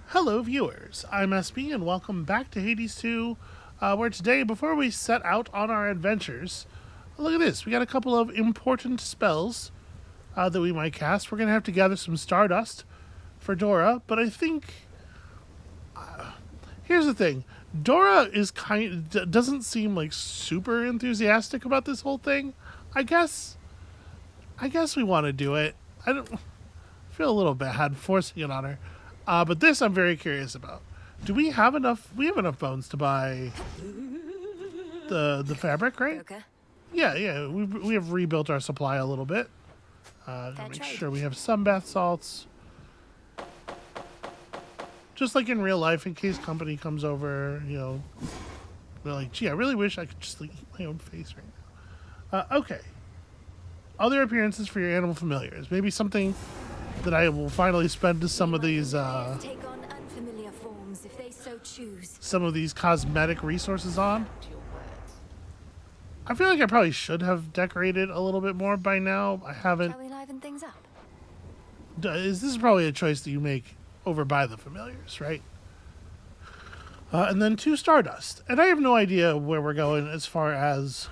Hello, viewers. I'm SB, and welcome back to Hades 2, where today, before we set out on our adventures, look at this. We got a couple of important spells that we might cast. We're going to have to gather some Stardust for Dora, but I think... here's the thing. Dora is doesn't seem like super enthusiastic about this whole thing. I guess we want to do it. I don't feel a little bad forcing it on her. But this I'm very curious about. Do we have enough? We have enough bones to buy the fabric, right? Okay. Yeah. We have rebuilt our supply a little bit. Make sure we have some bath salts. Just like in real life, in case company comes over, they're like, gee, I really wish I could just like, eat my own face right now. Okay. Other appearances for your animal familiars. Maybe something that I will finally spend to some of these take on unfamiliar forms if they so choose. some of these cosmetic resources on. I feel like I probably should have decorated a little bit more by now. I haven't. Shall we liven things up? This is probably a choice that you make over by the familiars, right? And then 2 Stardust. And I have no idea where we're going as far as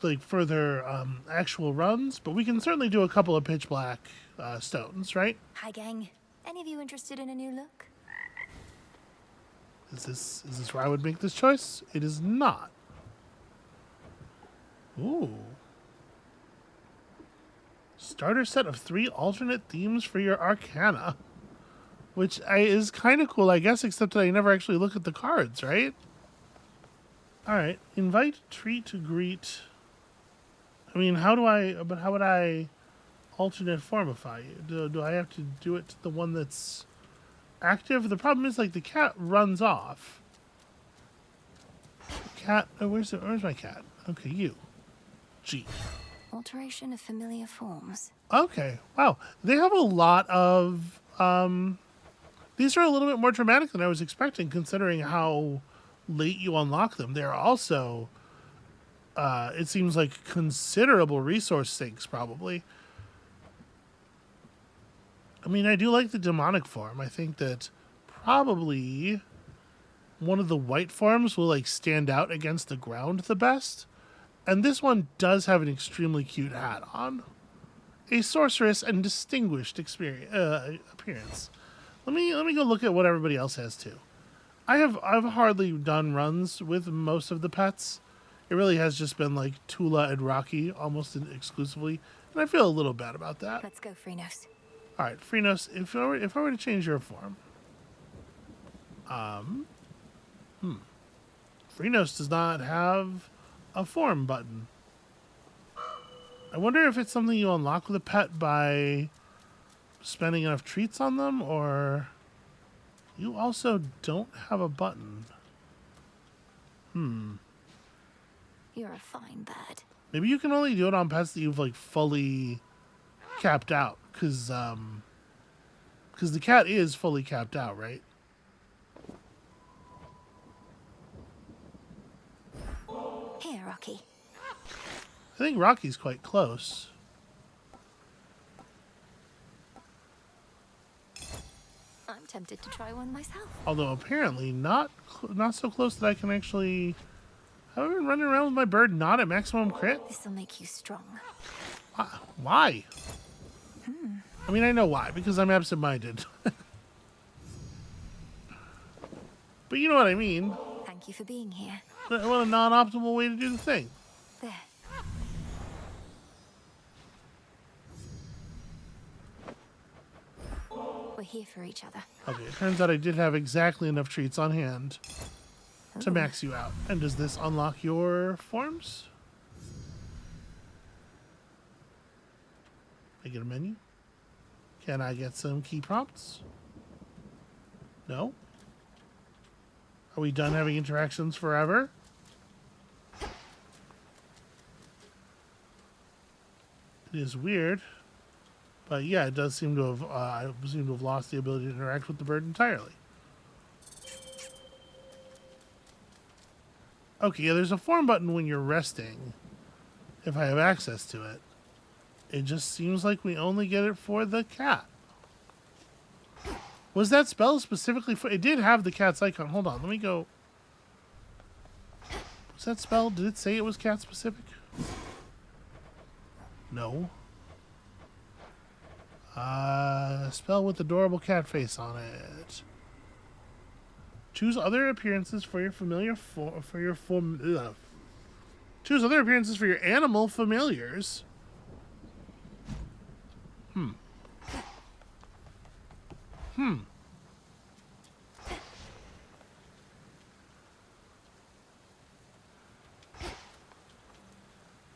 like further actual runs, but we can certainly do a couple of pitch black stones, right? Hi, gang. Any of you interested in a new look? Is this where I would make this choice? It is not. Ooh. Starter set of 3 alternate themes for your Arcana. Which is kind of cool, I guess, except that I never actually look at the cards, right? Alright. Invite, treat, greet. I mean, how would I alternate formify you? Do I have to do it to the one that's active? The problem is, like, the cat runs off. Cat, where's my cat? Okay, you. G. Alteration of familiar forms. Okay, wow. They have a lot of, these are a little bit more dramatic than I was expecting, considering how late you unlock them. They're also, it seems like considerable resource sinks, probably. I mean, I do like the demonic form. I think that probably one of the white forms will like stand out against the ground the best. And this one does have an extremely cute hat on. A sorceress and distinguished appearance. Let me go look at what everybody else has too. I've hardly done runs with most of the pets. It really has just been like Tula and Rocky almost exclusively, and I feel a little bad about that. Let's go, Chronos. All right, Freenos, if I were to change your form, Freenos does not have a form button. I wonder if it's something you unlock with a pet by spending enough treats on them, or you also don't have a button. You're a fine bird. Maybe you can only do it on pets that you've like fully capped out, because the cat is fully capped out, right? Here, Rocky. I think Rocky's quite close. I'm tempted to try one myself. Although apparently not so close that I can actually... Have I been running around with my bird not at maximum crit? This'll make you strong. Why? I mean, I know why, because I'm absent-minded. But you know what I mean. Thank you for being here. What a non-optimal way to do the thing. There. We're here for each other. Okay, it turns out I did have exactly enough treats on hand to Ooh. max you out. And does this unlock your forms? I get a menu? Can I get some key prompts? No? Are we done having interactions forever? It is weird. But yeah, it does seem to have, I seem to have lost the ability to interact with the bird entirely. Okay, yeah, there's a form button when you're resting, if I have access to it. It just seems like we only get it for the cat. Was that spell specifically for... It did have the cat's icon. Hold on, let me go... Was that spell... Did it say it was cat specific? No. Spell with adorable cat face on it. Choose other appearances for your familiar Choose other appearances for your animal familiars.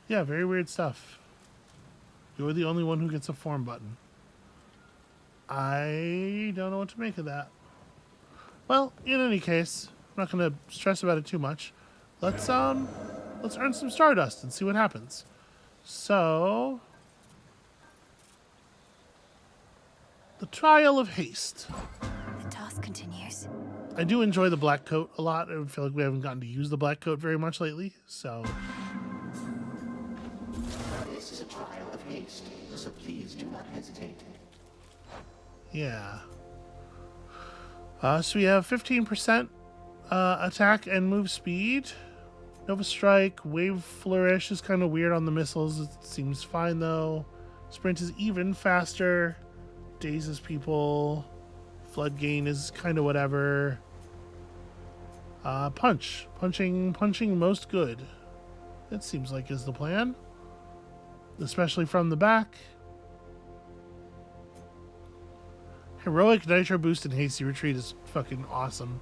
Yeah, very weird stuff. You're the only one who gets a form button. I don't know what to make of that. Well, in any case, I'm not going to stress about it too much. Let's earn some Stardust and see what happens. So, the Trial of Haste. The task continues. I do enjoy the black coat a lot. I feel like we haven't gotten to use the black coat very much lately, so... This is a trial of haste, so please do not hesitate. Yeah. So we have 15% attack and move speed. Nova Strike, Wave Flourish is kind of weird on the missiles. It seems fine though. Sprint is even faster. Dazes people. Flood Gain is kind of whatever. Punching most good. It seems like is the plan. Especially from the back. Heroic Nitro Boost and Hasty Retreat is fucking awesome.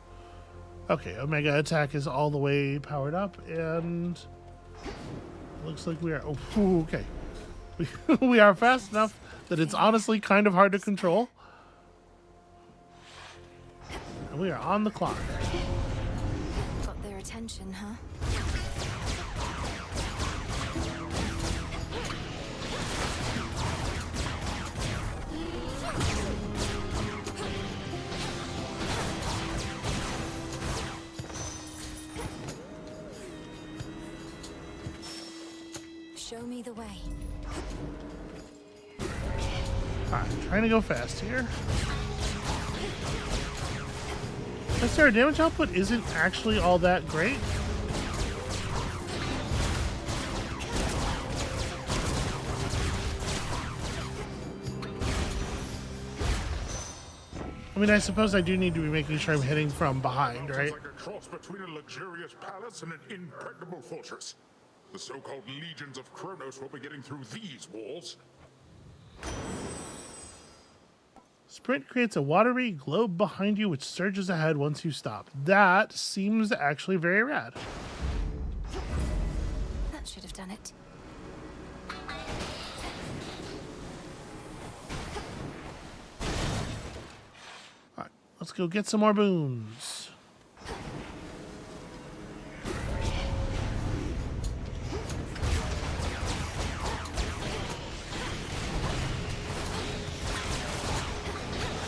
Okay, Omega Attack is all the way powered up, and it looks like we are... Oh, okay. We are fast enough that it's honestly kind of hard to control. And we are on the clock. Got their attention, huh? Show me the way. Alright, trying to go fast here. Yes, our damage output isn't actually all that great. I mean, I suppose I do need to be making sure I'm hitting from behind, right? It's like a cross between a luxurious palace and an impregnable fortress. The so-called legions of Chronos will be getting through these walls. Sprint creates a watery globe behind you which surges ahead once you stop. That seems actually very rad. That should have done it. Alright, let's go get some more boons.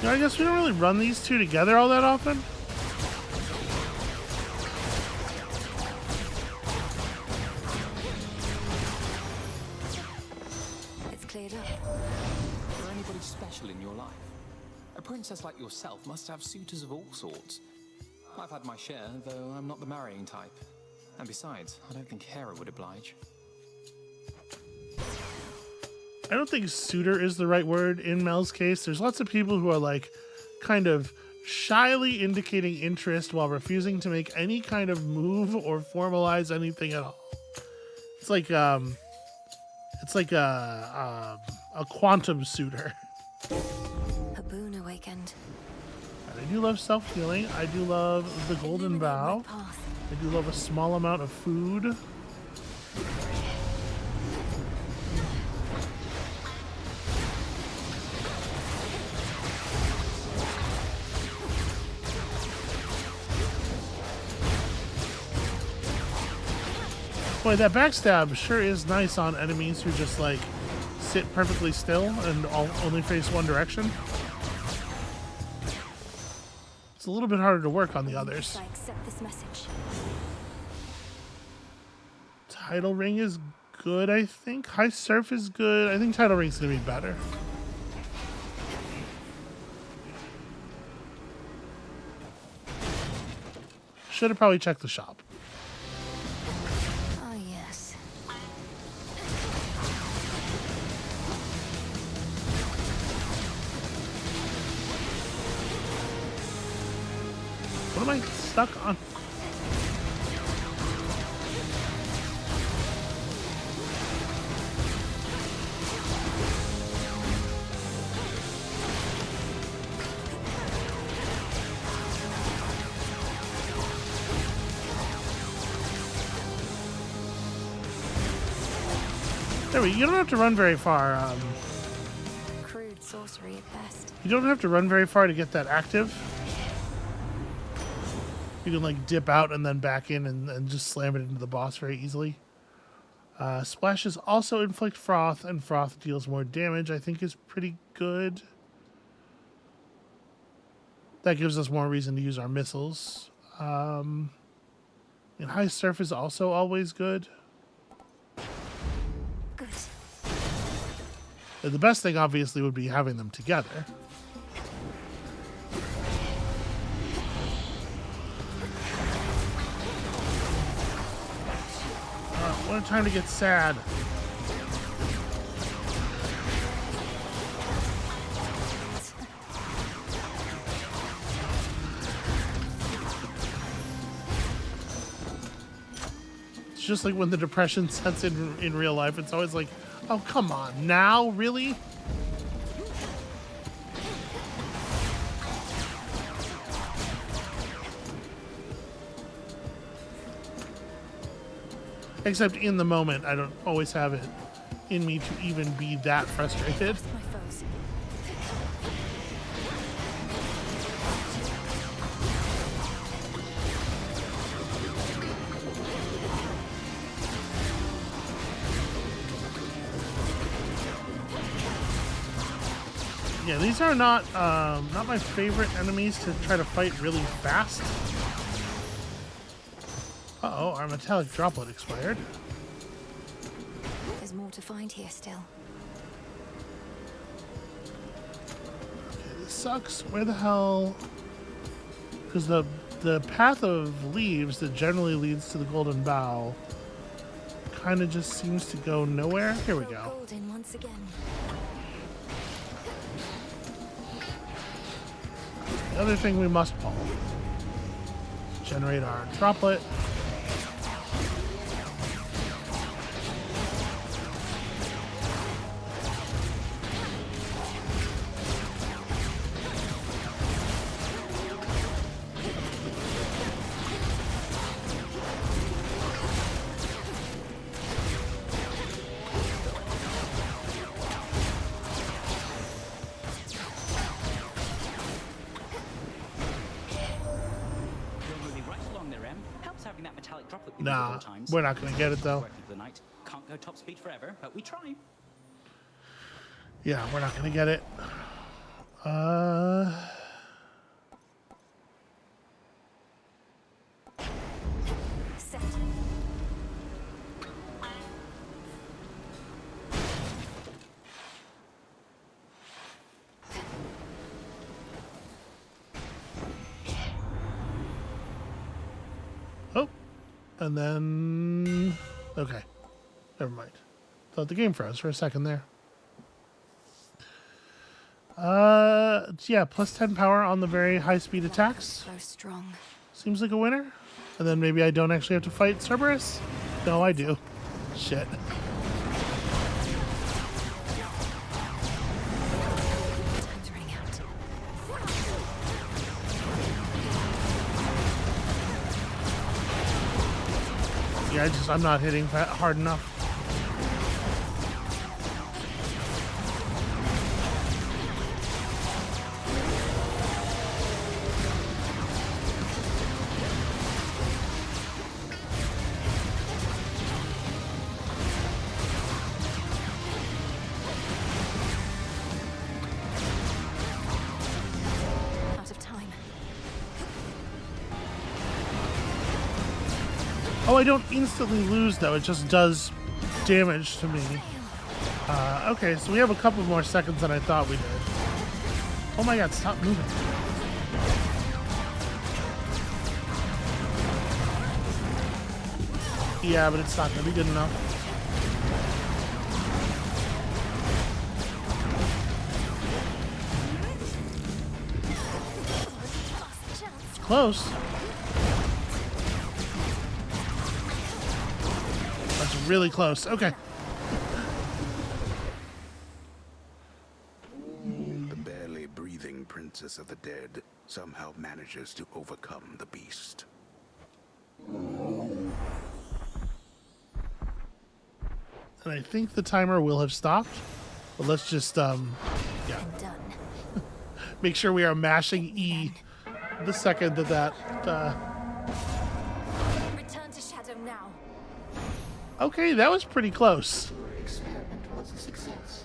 You know, I guess we don't really run these two together all that often. It's cleared up. Is there anybody special in your life? A princess like yourself must have suitors of all sorts. I've had my share, though I'm not the marrying type. And besides, I don't think Hera would oblige. I don't think suitor is the right word in Mel's case. There's lots of people who are like kind of shyly indicating interest while refusing to make any kind of move or formalize anything at all. It's like a quantum suitor. A boon awakened. And I do love self-healing. I do love the golden Illuminate bow. my path. I do love a small amount of food. Boy, that backstab sure is nice on enemies who just like sit perfectly still and only face one direction. It's a little bit harder to work on the others. I accept this message. Tidal Ring is good, I think. High Surf is good. I think Tidal Ring's gonna be better. should have probably checked the shop. Ah, yes. What am I stuck on? There we go. You don't have to run very far. Crude sorcery at best. You don't have to run very far to get that active. You can like dip out and then back in and just slam it into the boss very easily. Splashes also inflict froth, and froth deals more damage. I think is pretty good. That gives us more reason to use our missiles. And high surf is also always good. Good. The best thing, obviously, would be having them together. What a time to get sad. It's just like when the depression sets in real life. It's always like, oh, come on, now? Really? Except in the moment, I don't always have it in me to even be that frustrated. My foes. Yeah, these are not my favorite enemies to try to fight really fast. Uh-oh, our metallic droplet expired. There's more to find here still. Okay, this sucks. Where the hell? Because the path of leaves that generally leads to the golden bow kind of just seems to go nowhere. Here we go. Golden once again. The other thing we must pull. Generate our droplet. Nah, we're not gonna get it though. Can't go top speed forever, but we try. Yeah, we're not gonna get it. Set. Oh, and then okay, never mind. Thought the game froze for a second there. Yeah, plus 10 power on the very high speed attacks. So strong. Seems like a winner. And then maybe I don't actually have to fight Cerberus? No, I do. Shit. Time's running out. Yeah, I'm not hitting hard enough. Out of time. Oh, I don't instantly lose, though. It just does damage to me. Okay, so we have a couple more seconds than I thought we did. Oh my god, stop moving. Yeah, but it's not going to be good enough. Close. That's really close. Okay. The barely breathing princess of the dead somehow manages to overcome the beast. And I think the timer will have stopped. But let's just yeah. Done. Make sure we are mashing E the second that Return to Shadow now. Okay, that was pretty close. Your experiment was a success.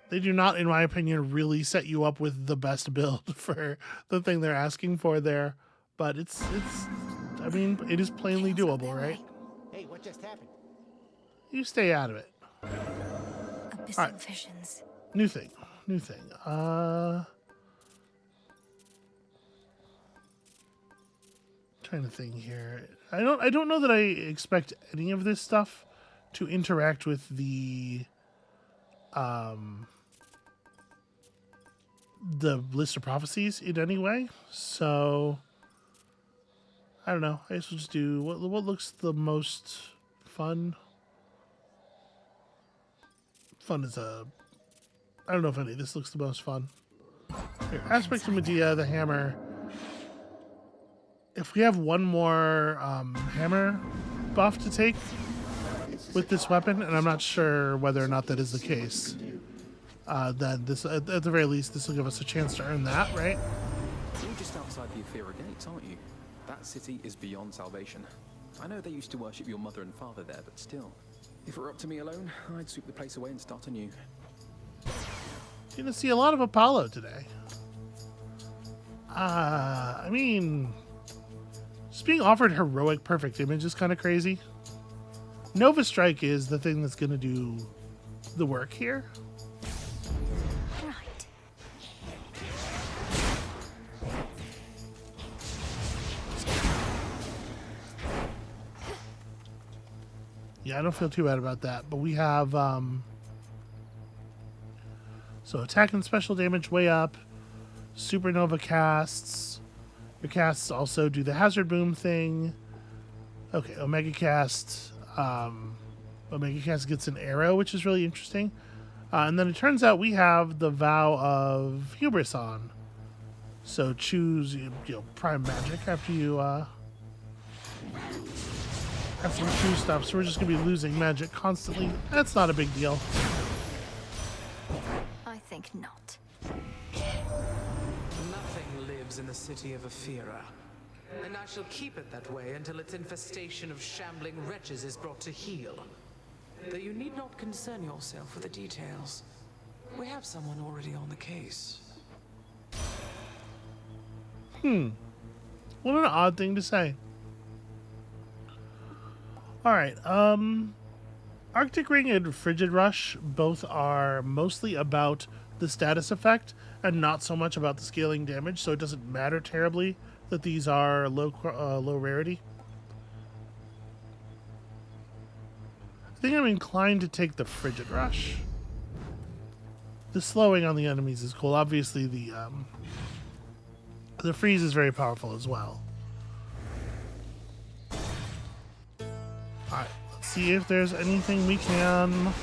They do not, in my opinion, really set you up with the best build for the thing they're asking for there. But it's I mean, it is plainly doable, right? Hey, what just happened? You stay out of it. Abyssal Alright. visions. New thing. Trying to think here. I don't know that I expect any of this stuff to interact with the list of prophecies in any way. So I don't know. I guess we'll just do what looks the most fun. Fun is a... I don't know if any of this looks the most fun. Here, Aspects of Medea, the hammer. If we have one more hammer buff to take with this weapon, and I'm not sure whether or not that is the case, then this, at the very least, this will give us a chance to earn that, right? You're just outside the Aethera gates, aren't you? That city is beyond salvation. I know they used to worship your mother and father there, but still. If it were up to me alone, I'd sweep the place away and start anew. You're going to see a lot of Apollo today. I mean, just being offered heroic perfect image is kind of crazy. Nova Strike is the thing that's going to do the work here. Right. Yeah, I don't feel too bad about that. But we have so attack and special damage way up. Supernova casts. Your casts also do the hazard boom thing. Okay, Omega cast. Omega cast gets an arrow, which is really interesting. And then it turns out we have the Vow of Hubris on. So choose prime magic after you choose stuff. So we're just gonna be losing magic constantly. That's not a big deal. I think not. Nothing lives in the city of Aethera, and I shall keep it that way until its infestation of shambling wretches is brought to heel. Though you need not concern yourself with the details. We have someone already on the case. What an odd thing to say. Alright, Arctic Ring and Frigid Rush both are mostly about the status effect and not so much about the scaling damage, so it doesn't matter terribly that these are low rarity. I think I'm inclined to take the Frigid Rush. The slowing on the enemies is cool. Obviously, the freeze is very powerful as well. Alright, let's see if there's anything we can...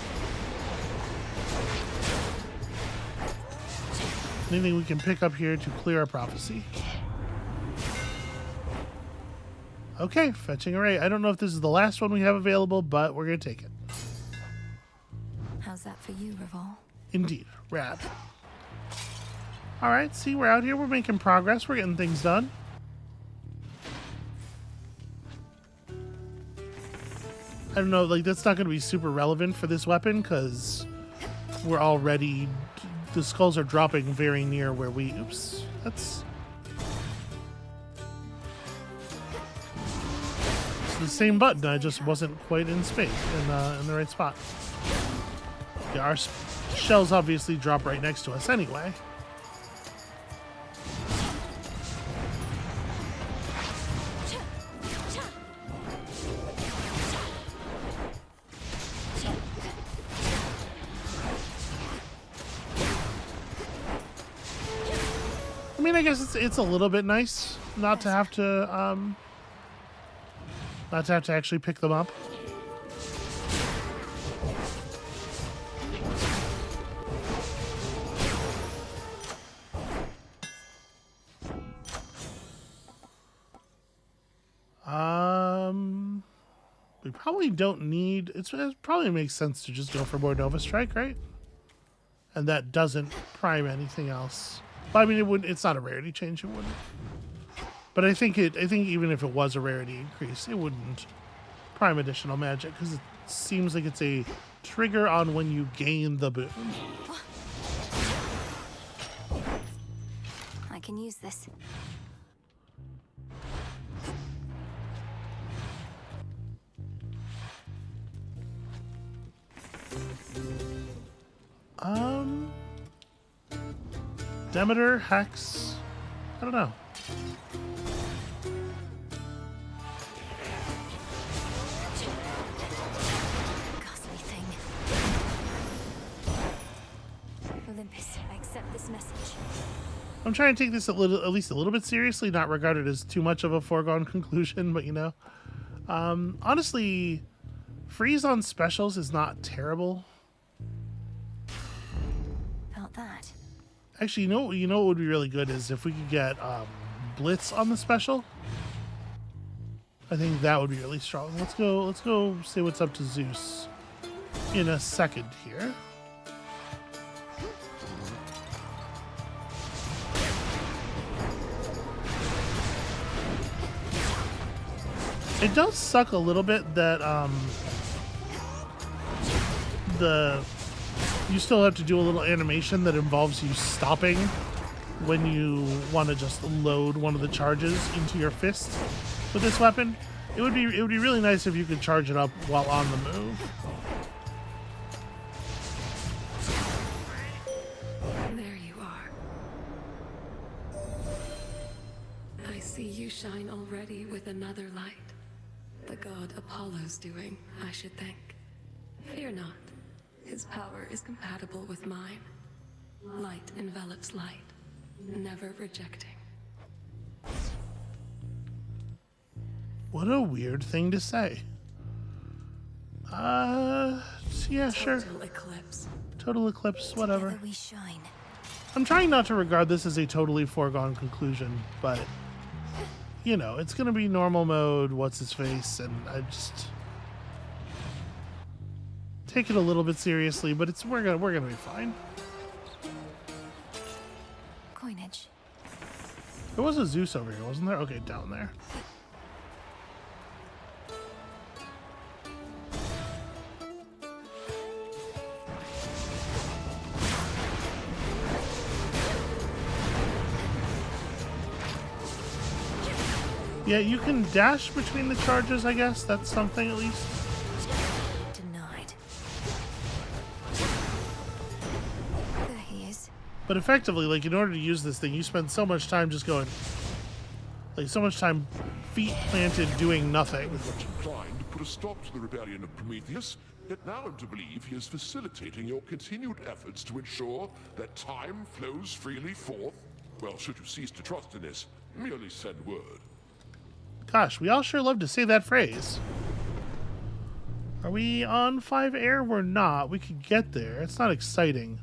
Anything we can pick up here to clear our prophecy. Okay, fetching array. I don't know if this is the last one we have available, but we're going to take it. How's that for you, Revol? Indeed. Rad. Alright, see, we're out here. We're making progress. We're getting things done. I don't know, like, that's not going to be super relevant for this weapon, because we're already... The skulls are dropping very near where we... Oops. That's... It's the same button, I just wasn't quite in space, in the right spot. Yeah, our shells obviously drop right next to us anyway. mean, I guess it's a little bit nice not to have to actually pick them up. We probably don't need. It probably makes sense to just go for more Nova Strike, right? And that doesn't prime anything else. But I mean, it wouldn't. It's not a rarity change. It wouldn't. But I think even if it was a rarity increase, it wouldn't prime additional magic because it seems like it's a trigger on when you gain the boon. I can use this. Demeter, Hex, I don't know. Ghastly thing. Olympus, I accept this message. I'm trying to take this at least a little bit seriously, not regard it as too much of a foregone conclusion, but you know. Honestly, freeze on specials is not terrible. Felt that. Actually, you know what would be really good is if we could get Blitz on the special. I think that would be really strong. Let's go say what's up to Zeus in a second here. It does suck a little bit that you still have to do a little animation that involves you stopping when you want to just load one of the charges into your fist with this weapon. It would be really nice if you could charge it up while on the move. There you are. I see you shine already with another light. The god Apollo's doing, I should think. Fear not. His power is compatible with mine. Light envelops light, never rejecting. What a weird thing to say. Yeah, sure. Total eclipse. Total eclipse, whatever. Together we shine. I'm trying not to regard this as a totally foregone conclusion, but you know, it's gonna be normal mode, what's his face, and I just take it a little bit seriously, but we're gonna be fine. Coinage. There was a Zeus over here, wasn't there? Okay, down there. Yeah, you can dash between the charges, I guess. That's something at least. Denied. There he is. But effectively, like, in order to use this thing, you spend so much time just going, like, so much time feet planted doing nothing. I was much inclined to put a stop to the rebellion of Prometheus, yet now I'm to believe he is facilitating your continued efforts to ensure that time flows freely forth. Well, should you cease to trust in this, merely send word. Gosh, we all sure love to say that phrase. Are we on 5 air? We're not. We could get there. It's not exciting.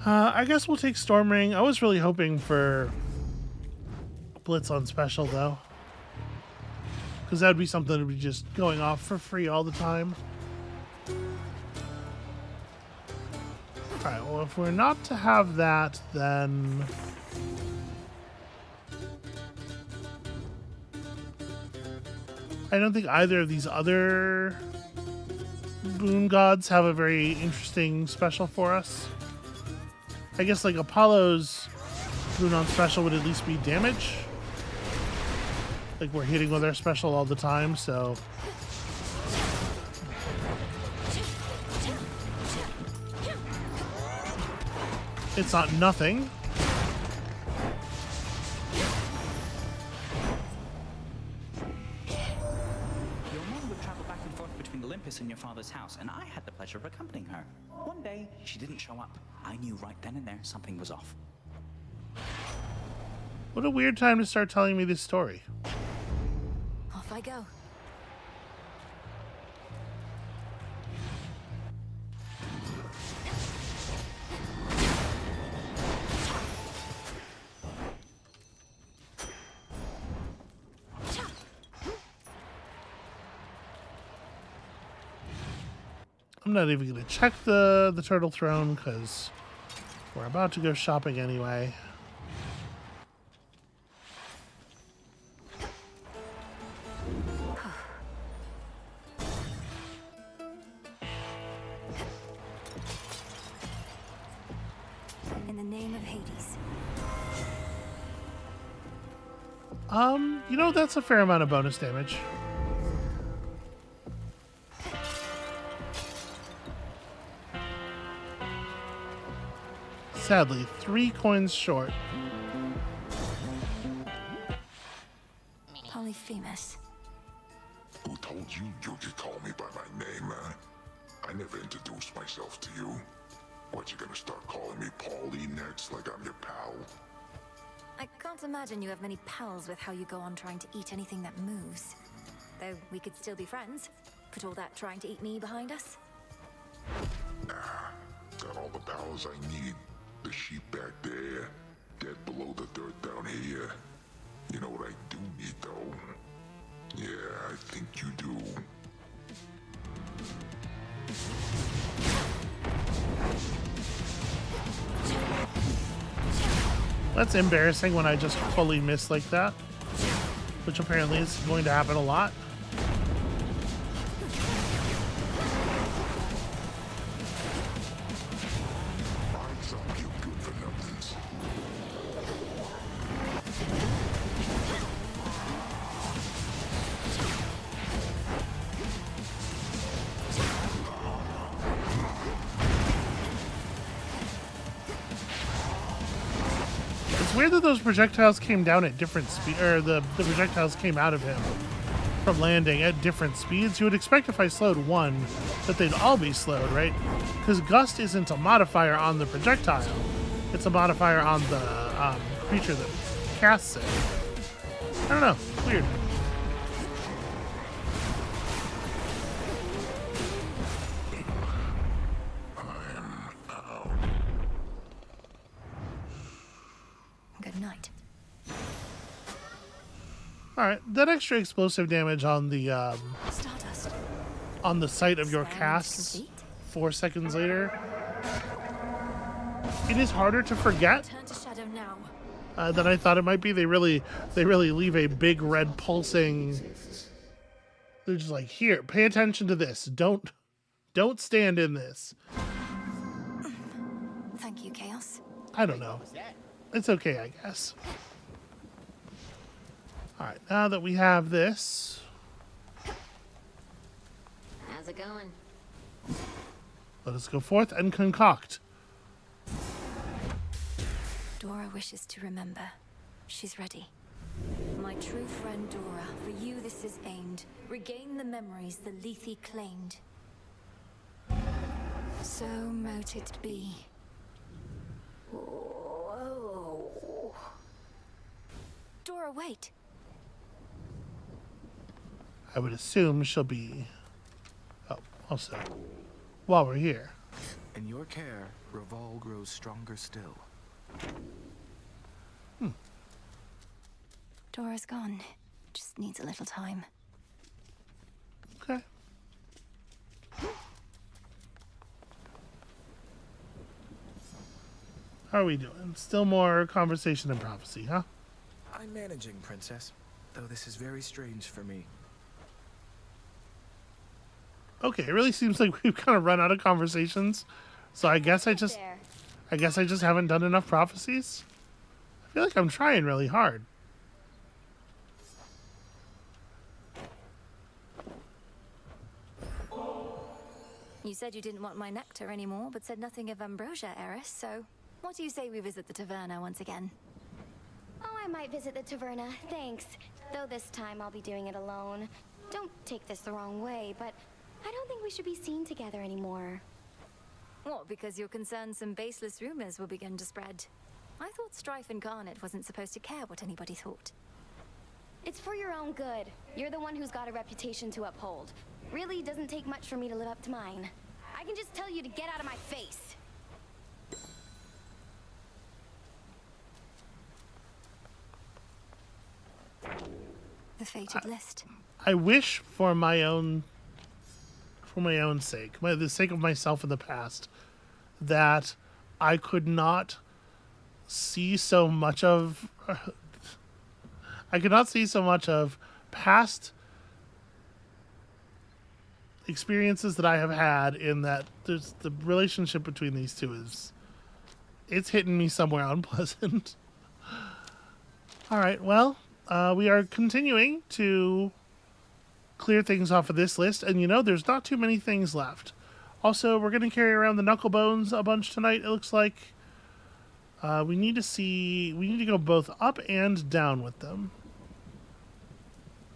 I guess we'll take Storm Ring. I was really hoping for Blitz on special, though. Because that would be something that would be just going off for free all the time. Alright, well, if we're not to have that, then I don't think either of these other boon gods have a very interesting special for us. I guess like Apollo's boon on special would at least be damage. Like we're hitting with our special all the time, so it's not nothing. In your father's house, and I had the pleasure of accompanying her. One day, she didn't show up. I knew right then and there something was off. What a weird time to start telling me this story. Off I go. I'm not even going to check the turtle throne because we're about to go shopping anyway. In the name of Hades. You know, that's a fair amount of bonus damage. Sadly, 3 coins short. Polyphemus. Who told you you could call me by my name, huh? I never introduced myself to you. What, you gonna start calling me Paulie next, like I'm your pal? I can't imagine you have many pals with how you go on trying to eat anything that moves. Though we could still be friends. Put all that trying to eat me behind us. Nah, got all the pals I need. The sheep back there, dead below the dirt down here. You know what I do need, though? Yeah, I think you do. That's embarrassing when I just fully miss like that, which apparently is going to happen a lot. It's weird that those projectiles came down at different speed, or the projectiles came out of him from landing at different speeds. You would expect if I slowed one that they'd all be slowed, right? Because gust isn't a modifier on the projectile; it's a modifier on the creature that casts it. I don't know. Weird. Good night. All right, that extra explosive damage on the Stardust. on the site of your Experiment casts complete. 4 seconds later. It is harder to forget Turn to shadow now. than I thought it might be. They really leave a big red pulsing. They're just like, here, pay attention to this. Don't stand in this. Thank you, Chaos. I don't know. It's okay, I guess. All right, now that we have this, How's it going? let us go forth and concoct. Dora wishes to remember. She's ready. My true friend Dora, for you this is aimed. Regain the memories the Lethe claimed. So mote it be. Whoa. Dora, wait. I would assume she'll be. Oh, also, while we're here. In your care, Reval grows stronger still. Dora's gone. Just needs a little time. Okay. How are we doing? Still more conversation and prophecy, huh? I'm managing, Princess. Though this is very strange for me. Okay, it really seems like we've kind of run out of conversations. So I guess I just haven't done enough prophecies. I feel like I'm trying really hard. You said you didn't want my nectar anymore, but said nothing of ambrosia, Eris, so what do you say we visit the taverna once again? Oh, I might visit the taverna, thanks. Though this time I'll be doing it alone. Don't take this the wrong way, but I don't think we should be seen together anymore. What, because you're concerned some baseless rumors will begin to spread? I thought Strife Incarnate wasn't supposed to care what anybody thought. It's for your own good. You're the one who's got a reputation to uphold. Really doesn't take much for me to live up to mine. I can just tell you to get out of my face. The fated list. I wish for my own sake, the sake of myself in the past, that I could not see so much of past experiences that I have had, in that there's the relationship between these two it's hitting me somewhere unpleasant. All right, well, we are continuing to clear things off of this list, and there's not too many things left. Also, we're going to carry around the knuckle bones a bunch tonight, it looks like. We need to go both up and down with them.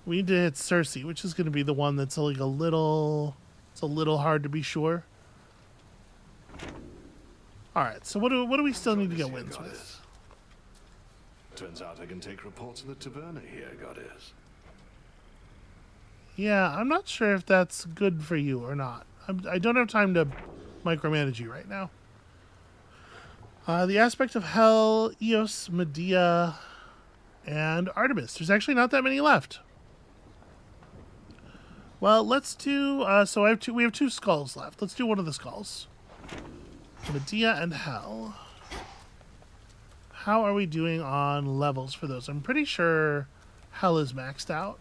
We need to hit Cersei, which is going to be the one that's like a little hard to be sure. All right, so what do we still need to get wins with? Turns out I can take reports of the taverna here, goddess. Yeah, I'm not sure if that's good for you or not. I don't have time to micromanage you right now. The aspect of Hell, Eos, Medea, and Artemis. There's actually not that many left. Well, let's do. So we have two skulls left. Let's do one of the skulls. Medea and Hell. How are we doing on levels for those? I'm pretty sure Hell is maxed out.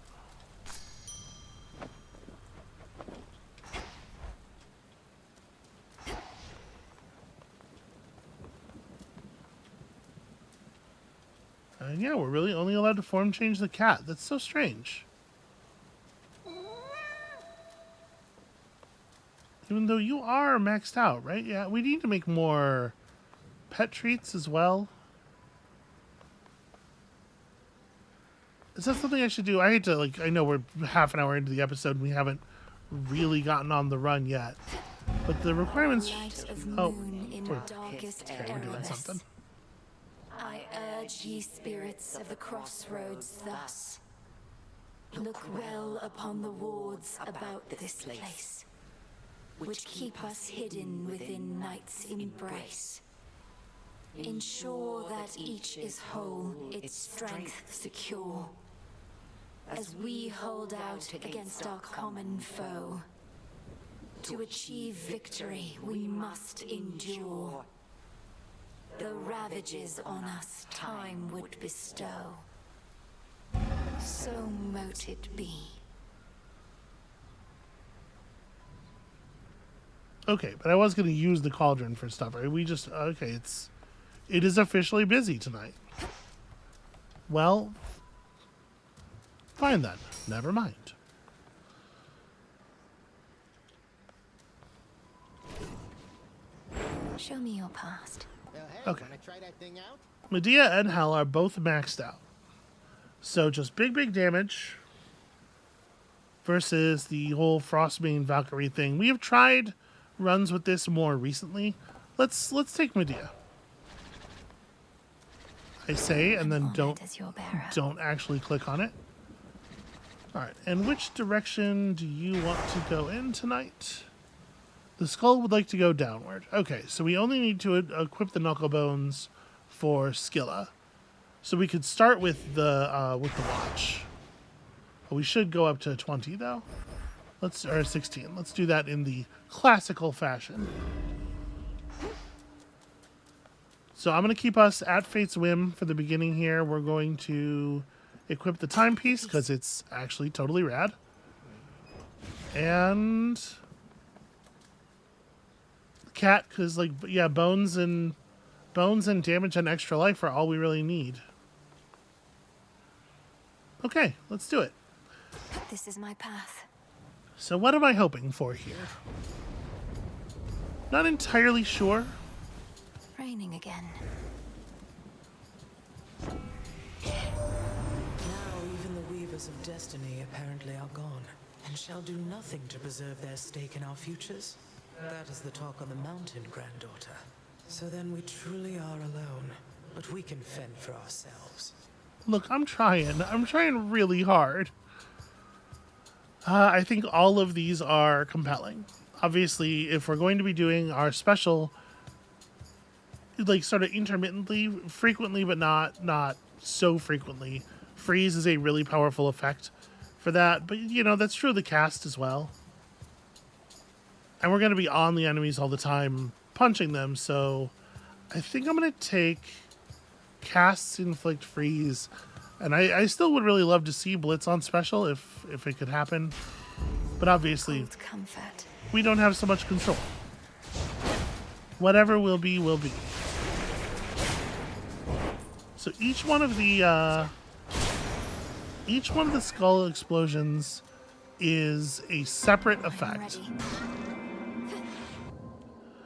And yeah, we're really only allowed to form change the cat. That's so strange. Even though you are maxed out, right? Yeah, we need to make more pet treats as well. Is that something I should do? I hate to, I know we're half an hour into the episode and we haven't really gotten on the run yet. But the requirements... Oh, we're doing something. I urge ye spirits of the crossroads thus. Look well upon the wards about this place, which keep us hidden within night's embrace. Ensure that each is whole, its strength secure, as we hold out against our common foe. To achieve victory, we must endure the ravages on us time would bestow. So mote it be. Okay, but I was going to use the cauldron for stuff. Right? It is officially busy tonight. Well, fine then. Never mind. Show me your past. Okay. Medea and Hell are both maxed out. So just big damage versus the whole Frostbane Valkyrie thing. We have tried runs with this more recently. Let's take Medea. I say, and then don't actually click on it. All right, and which direction do you want to go in tonight? The skull would like to go downward. Okay, so we only need to equip the knuckle bones for Scylla. So we could start with the watch. We should go up to 20 though. Or 16. Let's do that in the classical fashion. So I'm going to keep us at Fate's Whim for the beginning here. We're going to equip the timepiece because it's actually totally rad. And cat, because bones and damage and extra life are all we really need. Okay, let's do it. This is my path. So what am I hoping for here? Not entirely sure. Raining again. Now even the weavers of destiny apparently are gone, and shall do nothing to preserve their stake in our futures. That is the talk on the mountain, granddaughter. So then we truly are alone. but we can fend for ourselves. Look, I'm trying really hard. I think all of these are compelling. Obviously, if we're going to be doing our special, like sort of intermittently, frequently, but not so frequently, freeze is a really powerful effect for that. But you know, that's true of the cast as well. And we're going to be on the enemies all the time, punching them. So I think I'm going to take casts inflict freeze. And I still would really love to see Blitz on special if it could happen. But obviously, we don't have so much control. Whatever will be, will be. So each one of the skull explosions is a separate effect.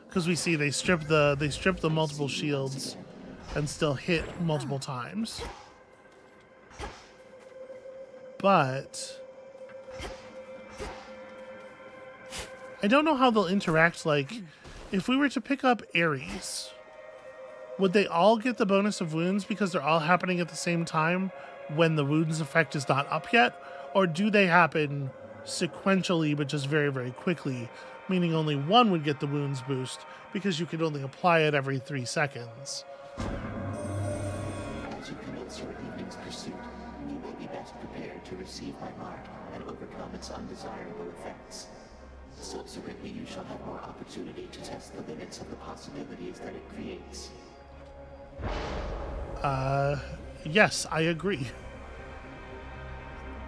Because we see they strip the multiple shields and still hit multiple times. But I don't know how they'll interact. Like, if we were to pick up Ares, would they all get the bonus of wounds because they're all happening at the same time when the wounds effect is not up yet? Or do they happen sequentially but just very, very quickly, meaning only one would get the wounds boost because you could only apply it every 3 seconds? As you commence your evening's pursuit, you will be best prepared to receive my mark and overcome its undesirable effects. Subsequently, you shall have more opportunity to test the limits of the possibilities that it creates. Yes, I agree.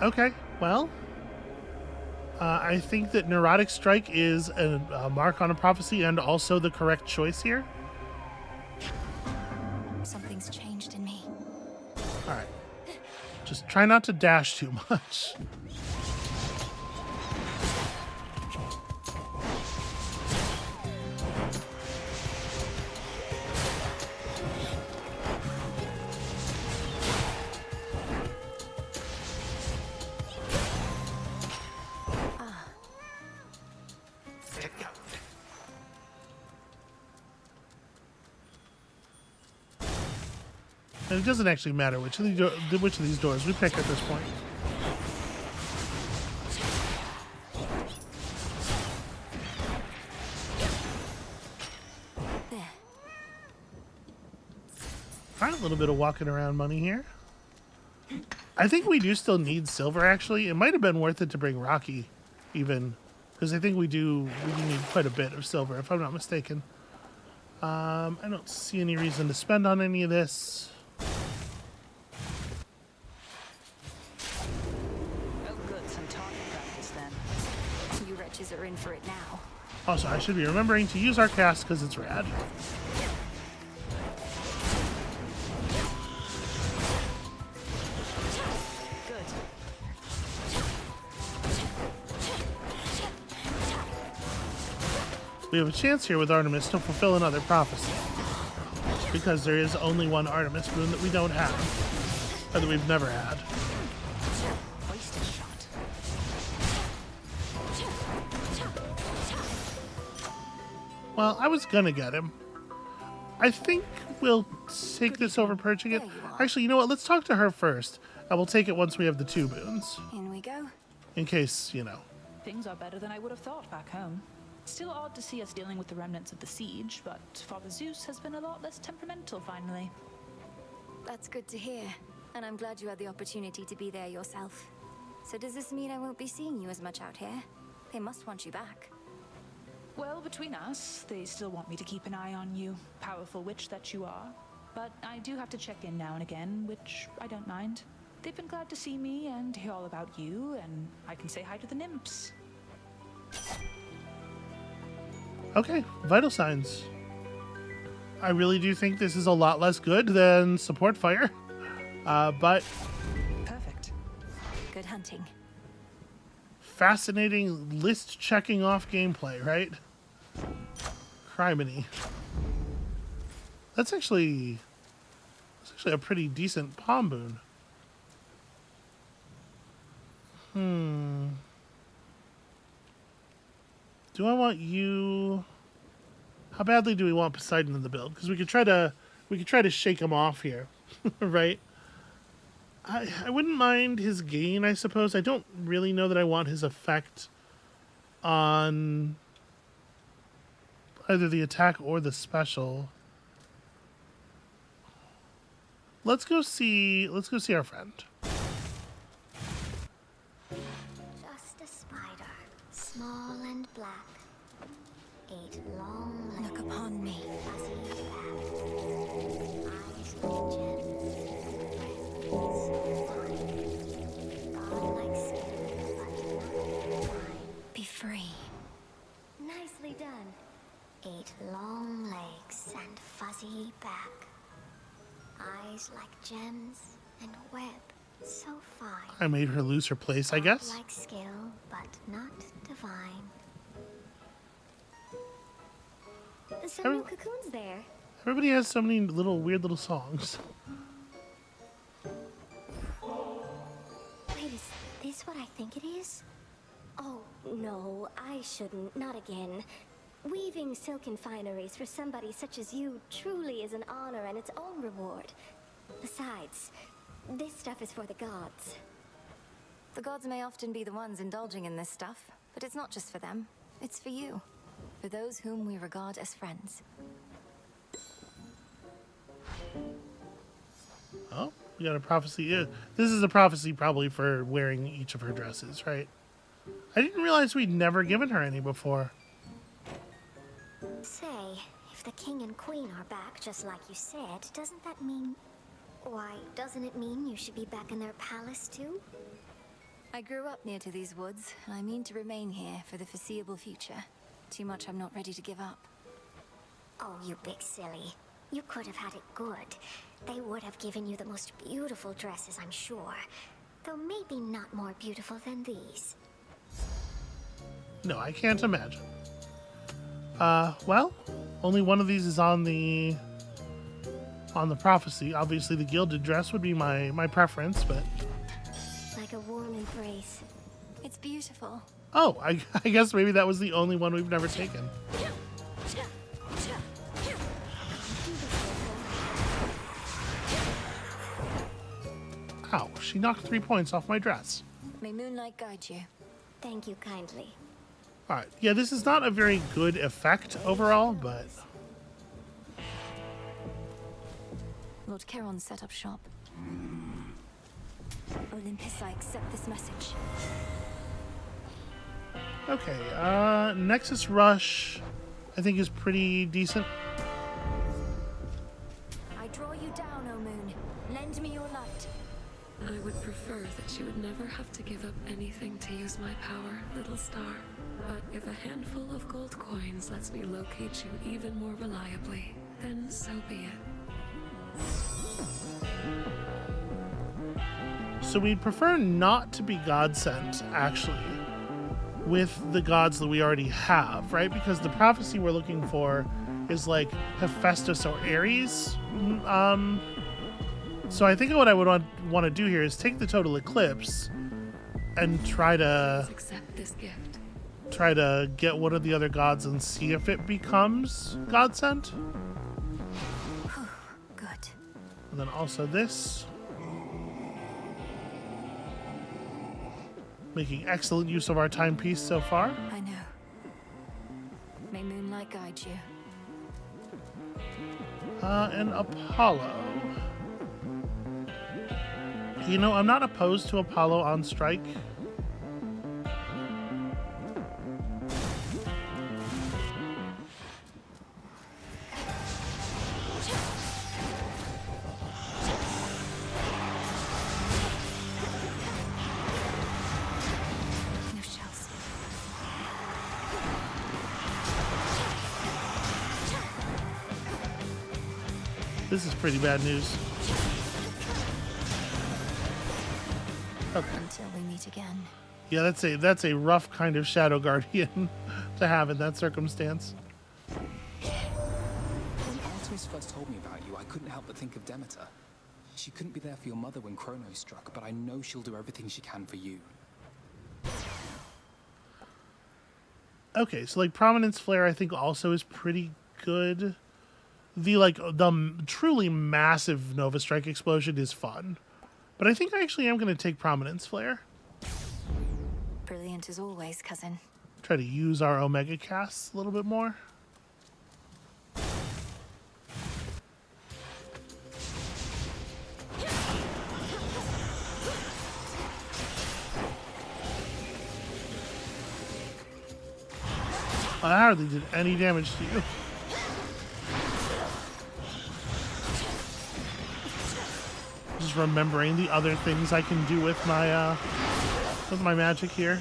Okay, well, I think that Neurotic Strike is a mark on a prophecy and also the correct choice here. Something's changed in me. All right. Just try not to dash too much. And it doesn't actually matter which of these doors we pick at this point. There. All right, a little bit of walking around money here. I think we do still need silver, actually. It might have been worth it to bring Rocky, even, because I think we do need quite a bit of silver, if I'm not mistaken. I don't see any reason to spend on any of this. Are in for it now. Also, I should be remembering to use our cast because it's rad. Good. We have a chance here with Artemis to fulfill another prophecy, because there is only one Artemis boon that we don't have, or that we've never had. Well, I was gonna get him. I think we'll take this over purchasing it. Actually, you know what? Let's talk to her first. And we'll take it once we have the 2 boons. In we go. In case, you know. Things are better than I would have thought back home. Still odd to see us dealing with the remnants of the siege, but Father Zeus has been a lot less temperamental finally. That's good to hear. And I'm glad you had the opportunity to be there yourself. So does this mean I won't be seeing you as much out here? They must want you back. Well, between us, they still want me to keep an eye on you, powerful witch that you are. But I do have to check in now and again, which I don't mind. They've been glad to see me and hear all about you, and I can say hi to the nymphs. Okay, vital signs. I really do think this is a lot less good than support fire, but... Perfect. Good hunting. Fascinating list checking off gameplay, right? Criminy. That's actually a pretty decent palm boon. Do I want you... How badly do we want Poseidon in the build? Because we could try to we could try to shake him off here, right? I wouldn't mind his gain, I suppose. I don't really know that I want his effect on either the attack or the special. Let's go see our friend. Just a spider, small and black. 8 long legs. Look upon me. Be free. Nicely done. 8 long legs and fuzzy back. Eyes like gems and web, so fine. I made her lose her place, I guess. Like skill, but not divine. Some new cocoons there. Everybody has so many weird little songs. Wait, is this what I think it is? Oh, no, I shouldn't. Not again. Weaving silken fineries for somebody such as you truly is an honor and its own reward. Besides, this stuff is for the gods. The gods may often be the ones indulging in this stuff, but it's not just for them. It's for you. For those whom we regard as friends. Oh, we got a prophecy. Yeah, this is a prophecy probably for wearing each of her dresses, right? I didn't realize we'd never given her any before. Say, if the king and queen are back just like you said, doesn't that mean... Why, doesn't it mean you should be back in their palace too? I grew up near to these woods, and I mean to remain here for the foreseeable future. Too much I'm not ready to give up. Oh, you big silly. You could have had it good. They would have given you the most beautiful dresses, I'm sure. Though maybe not more beautiful than these. No, I can't imagine. Well, only one of these is on the prophecy. Obviously, the gilded dress would be my preference, but... Like a warm embrace. It's beautiful. Oh, I guess maybe that was the only one we've never taken. Ow, she knocked 3 points off my dress. May moonlight guide you. Thank you kindly. Alright, yeah, this is not a very good effect overall, but... Lord Charon set up shop. Olympus, I accept this message. Okay, Nexus Rush, I think is pretty decent. I draw you down, O moon. Lend me your light. I would prefer that you would never have to give up anything to use my power, little star. But if a handful of gold coins lets me locate you even more reliably, then so be it. So we'd prefer not to be God sent, actually, with the gods that we already have, right? Because the prophecy we're looking for is like Hephaestus or Ares. So I think what I would want to do here is take the total eclipse and try to accept this gift. Try to get one of the other gods and see if it becomes God sent. Good. And then also this. Making excellent use of our timepiece so far. I know. May moonlight guide you. And Apollo. You know, I'm not opposed to Apollo on strike. This is pretty bad news. Okay. Until we meet again. Yeah, that's a rough kind of Shadow Guardian to have in that circumstance. When Artemis first told me about you, I couldn't help but think of Demeter. She couldn't be there for your mother when Chronos struck, but I know she'll do everything she can for you. Okay, so like Prominence Flare I think also is pretty good. the truly massive Nova Strike explosion is fun. But I think I actually am going to take Prominence Flare. Brilliant as always, cousin. Try to use our Omega casts a little bit more. I hardly did any damage to you. Just remembering the other things I can do with my magic here.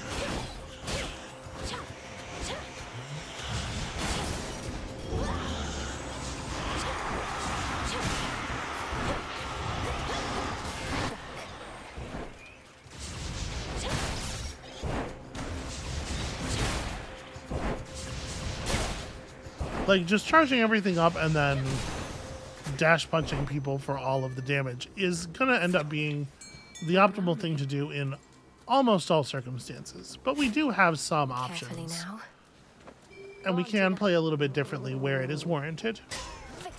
Like, just charging everything up and then dash punching people for all of the damage is going to end up being the optimal thing to do in almost all circumstances. But we do have some options. Now. And we can play a little bit differently where it is warranted.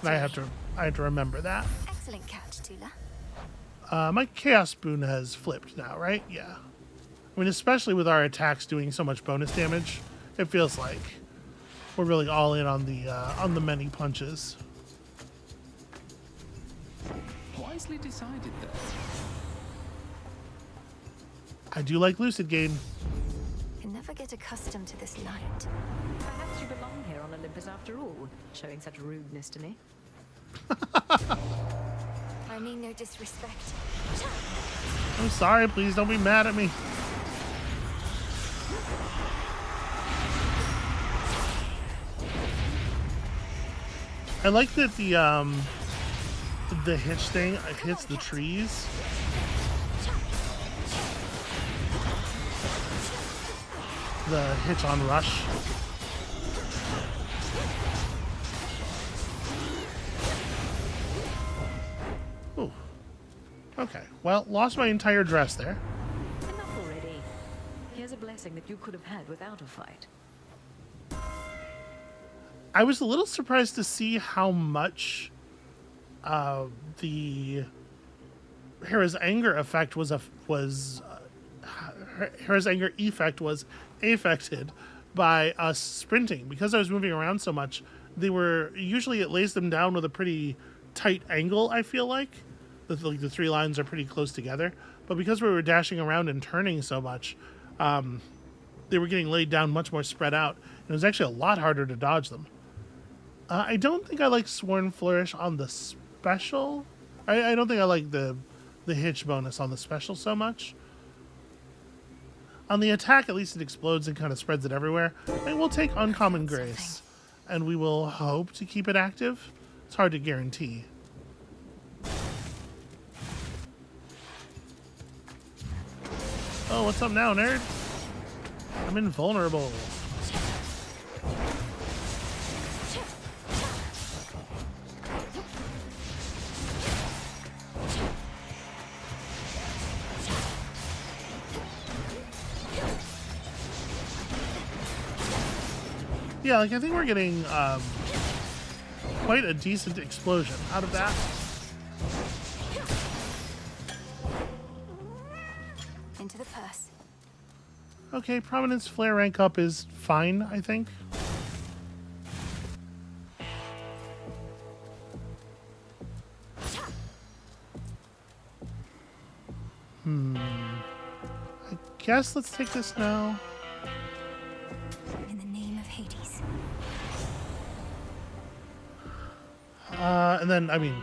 And I have to remember that. Excellent catch, Tula. My Chaos Boon has flipped now, right? Yeah. I mean, especially with our attacks doing so much bonus damage, it feels like we're really all in on the many punches. Wisely decided there. I do like Lucid Gain. Can never get accustomed to this light. Perhaps you belong here on Olympus after all, showing such rudeness to me. I mean no disrespect. I'm sorry, please don't be mad at me. I like that the hitch thing hits the trees. The hitch on rush. Ooh. Okay. Well, lost my entire dress there. Enough already. Here's a blessing that you could have had without a fight. I was a little surprised to see how much the Hera's anger effect was Hera's anger effect was affected by us sprinting. Because I was moving around so much, usually it lays them down with a pretty tight angle, I feel like. The three lines are pretty close together. But because we were dashing around and turning so much, they were getting laid down much more spread out. And it was actually a lot harder to dodge them. I don't think I like Sworn Flourish on the special. I don't think I like the hitch bonus on the special so much. On the attack, at least it explodes and kind of spreads it everywhere. And we'll take Uncommon Grace, and we will hope to keep it active. It's hard to guarantee. Oh, what's up now, nerd? I'm invulnerable. Yeah, like I think we're getting quite a decent explosion out of that. Into the purse. Okay, Prominence Flare rank up is fine, I think. I guess let's take this now. In the name of Hades. And then, I mean,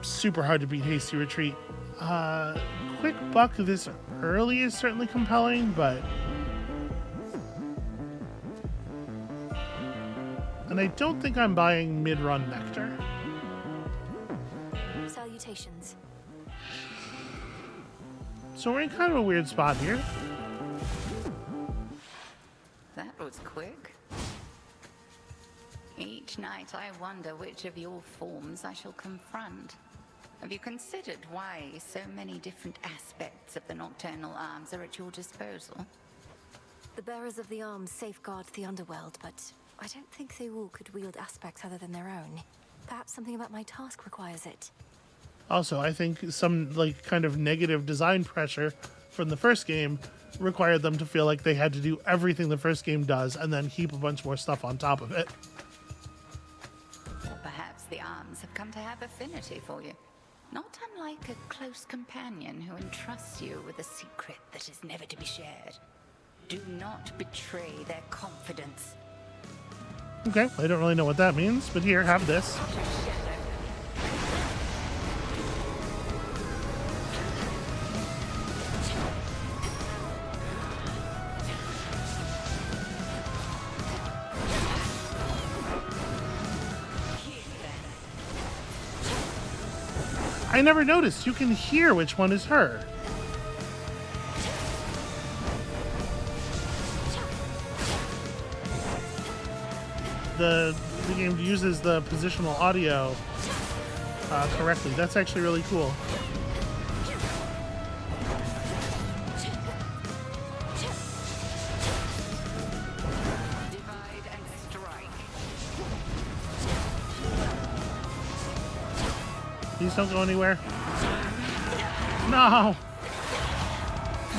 super hard to beat Hasty Retreat. Quick Buck this early is certainly compelling, but... And I don't think I'm buying mid-run Nectar. Salutations. So we're in kind of a weird spot here. That was quick. Each night I wonder which of your forms I shall confront. Have you considered why so many different aspects of the Nocturnal Arms are at your disposal? The bearers of the arms safeguard the Underworld, but I don't think they all could wield aspects other than their own. Perhaps something about my task requires it. Also, I think some like kind of negative design pressure from the first game required them to feel like they had to do everything the first game does and then heap a bunch more stuff on top of it. Or perhaps the arms have come to have affinity for you. Not unlike a close companion who entrusts you with a secret that is never to be shared. Do not betray their confidence. Okay, I don't really know what that means, but here, have this. I never noticed. You can hear which one is her. The game uses the positional audio correctly. That's actually really cool. Divide and strike. Please don't go anywhere. No!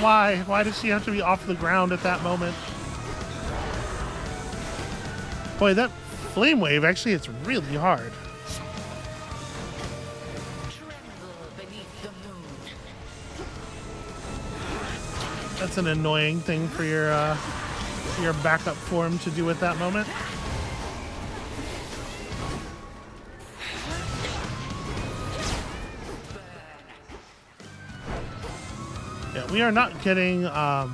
Why? Why does she have to be off the ground at that moment? Boy, that flame wave actually hits really hard. That's an annoying thing for your backup form to do at that moment. Yeah, we are not getting a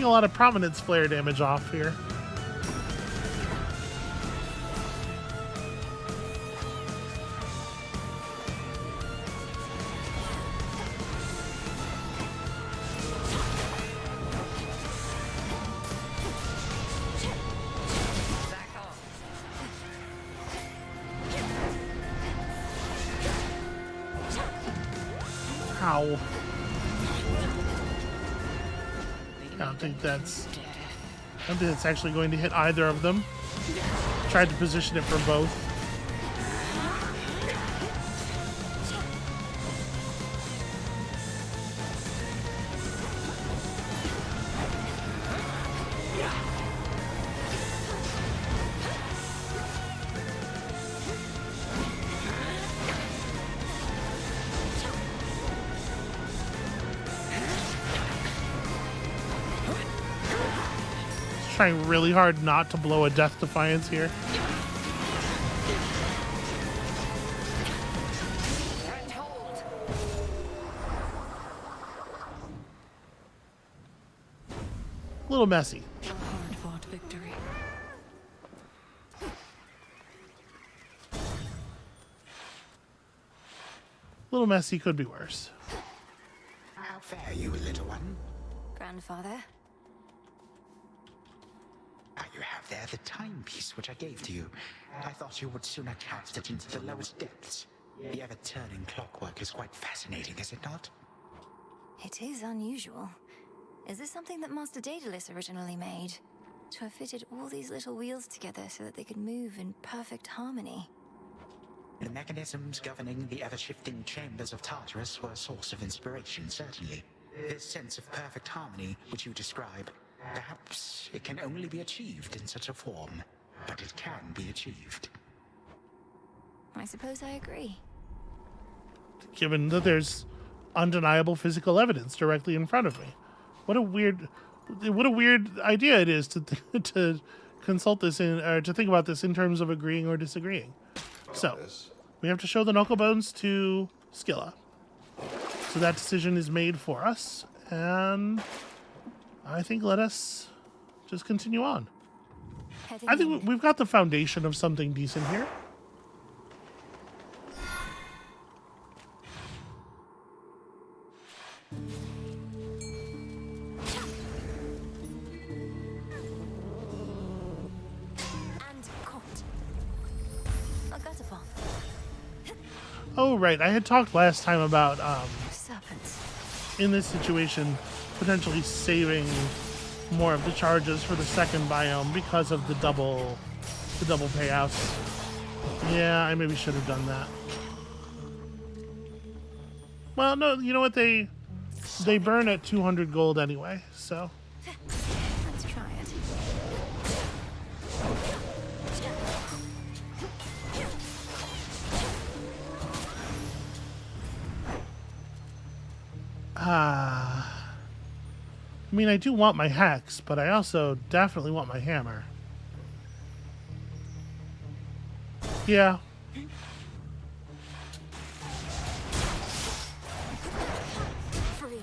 lot of prominence flare damage off here. Ow. I don't think that's actually going to hit either of them. Tried to position it for both. Trying really hard not to blow a Death Defiance here. A little messy. Hard-fought victory. A little messy, could be worse. How fare you, little one? Grandfather? You have there the timepiece which I gave to you. I thought you would sooner cast it into the lowest depths. The ever-turning clockwork is quite fascinating, is it not? It is unusual. Is this something that Master Daedalus originally made? To have fitted all these little wheels together so that they could move in perfect harmony. The mechanisms governing the ever-shifting chambers of Tartarus were a source of inspiration, certainly. This sense of perfect harmony which you describe, perhaps it can only be achieved in such a form, but it can be achieved. I suppose I agree. Given that there's undeniable physical evidence directly in front of me. What a weird idea it is to consult this in, or to think about this in terms of agreeing or disagreeing. So, we have to show the knuckle bones to Scylla. So that decision is made for us, and I think let us just continue on. I think we've got the foundation of something decent here. Oh, right. I had talked last time about, in this situation, potentially saving more of the charges for the second biome because of the double payouts. Yeah, I maybe should have done that. Well, no, you know what? They burn at 200 gold anyway, so. Let's try it. I mean, I do want my hex, but I also definitely want my hammer. Yeah. Freeze.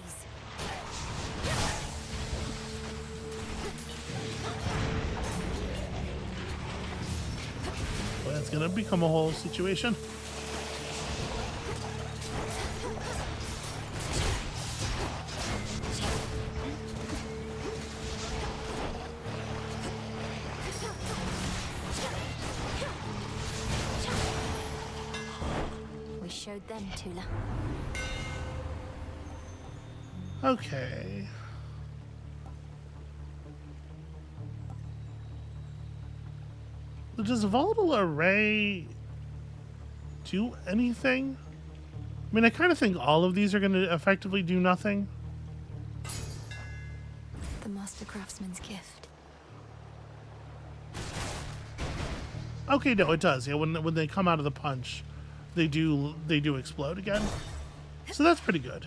Well, that's gonna become a whole situation. We showed them, Tula. Okay. Does volatile array do anything? I mean, I kind of think all of these are going to effectively do nothing. The Master Craftsman's gift. Okay, no, it does. Yeah, when they come out of the punch, they do explode again. So that's pretty good.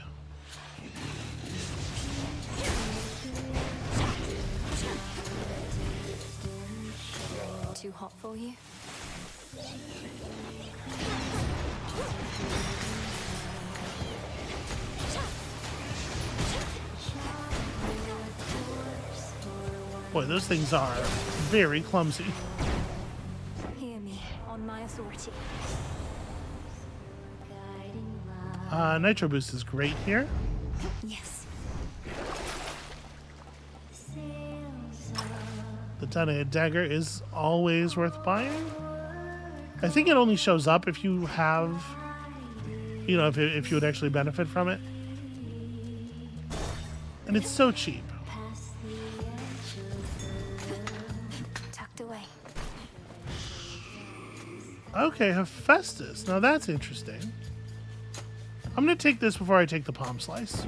Too hot for you? Boy, those things are very clumsy. Hear me, on my authority. Nitro Boost is great here. Yes. The 10-8 dagger is always worth buying. I think it only shows up if you have, you know, if you would actually benefit from it. And it's so cheap. Tucked away. Okay, Hephaestus. Now that's interesting. I'm gonna take this before I take the palm slice.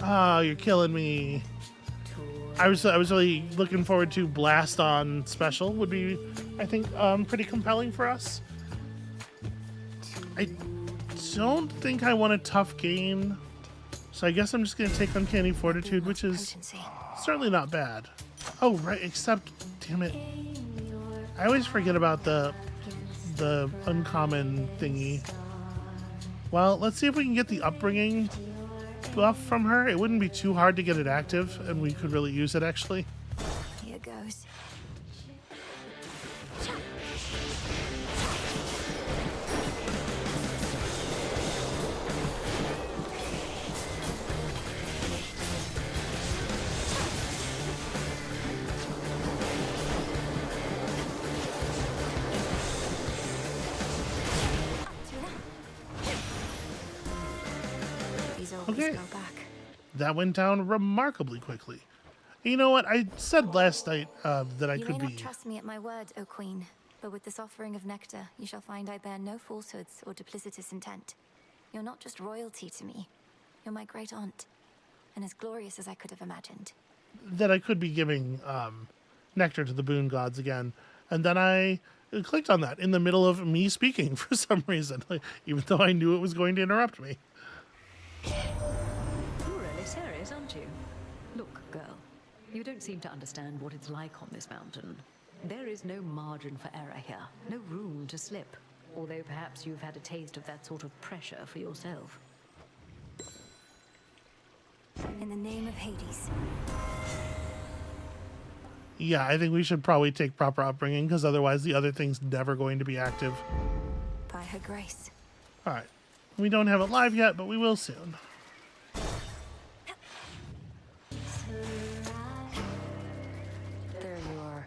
Oh, you're killing me. I was really looking forward to Blast On Special. Would be, I think, pretty compelling for us. I don't think I want a tough gain, so I guess I'm just gonna take Uncanny Fortitude, which is certainly not bad. Oh right, except, damn it, I always forget about the uncommon thingy. Well, let's see if we can get the upbringing buff from her. It wouldn't be too hard to get it active, and we could really use it actually. Here goes. Okay, that went down remarkably quickly. You know what? I said last night that I You could may be. not trust me at my word, O Queen, but with this offering of nectar, you shall find I bear no falsehoods or duplicitous intent. You're not just royalty to me. You're my great aunt, and as glorious as I could have imagined. That I could be giving nectar to the boon gods again, and then I clicked on that in the middle of me speaking for some reason, even though I knew it was going to interrupt me. You're really serious, aren't you? Look, girl, you don't seem to understand what it's like on this mountain. There is no margin for error here, no room to slip, although perhaps you've had a taste of that sort of pressure for yourself. In the name of Hades. Yeah, I think we should probably take proper upbringing, because otherwise the other thing's never going to be active. By her grace. All right. We don't have it live yet, but we will soon. There you are.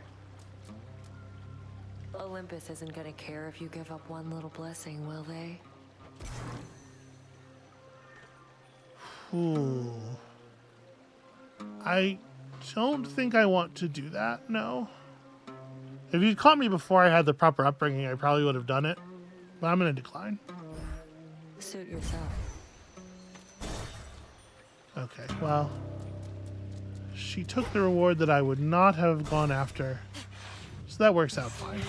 Olympus isn't gonna care if you give up one little blessing, will they? Ooh. I don't think I want to do that, no. If you'd caught me before I had the proper upbringing, I probably would have done it. But I'm going to decline. Suit yourself. Okay, well. She took the reward that I would not have gone after. So that works out fine.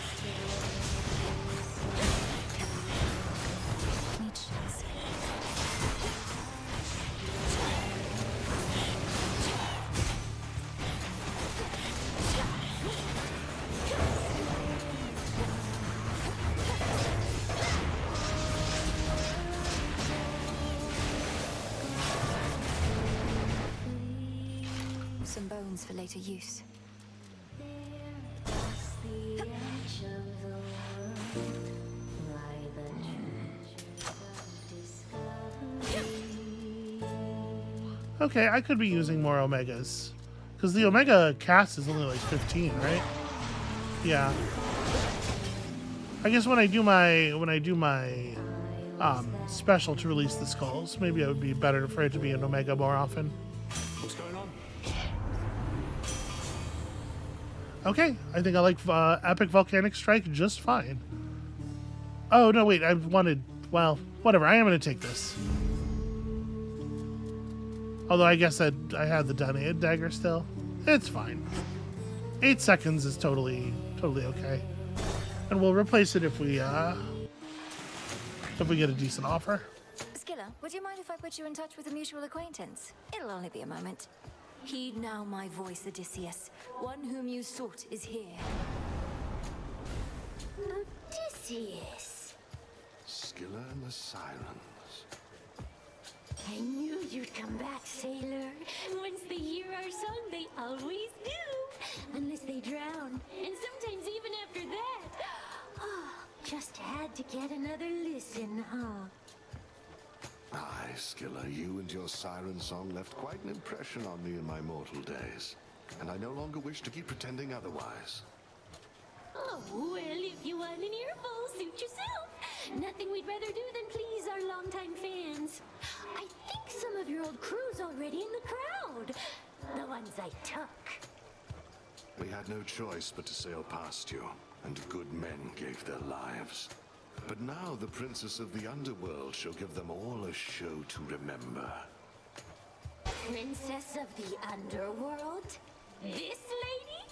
Some bones for later use. Okay, I could be using more Omegas. Because the Omega cast is only like 15, right? Yeah. I guess when I do my special to release the skulls, maybe it would be better for it to be an Omega more often. What's going on? Okay, I think I like Epic Volcanic Strike just fine. Oh, no, wait, I wanted... Well, whatever, I am going to take this. Although I guess I had the Danaid dagger still. It's fine. 8 seconds is totally okay. And we'll replace it if we get a decent offer. Skilla, would you mind if I put you in touch with a mutual acquaintance? It'll only be a moment. Heed now my voice, Odysseus. One whom you sought is here. Odysseus. Skilla and the Sirens. I knew you'd come back, sailor. Once they hear our song, they always do. Unless they drown. And sometimes even after that. Oh, just had to get another listen, huh? Aye, Skilla, you and your siren song left quite an impression on me in my mortal days. And I no longer wish to keep pretending otherwise. Oh, well, if you want an earful, suit yourself. Nothing we'd rather do than please our longtime fans. I think some of your old crew's already in the crowd. The ones I took. We had no choice but to sail past you, and good men gave their lives. But now the Princess of the Underworld shall give them all a show to remember. Princess of the Underworld? This lady?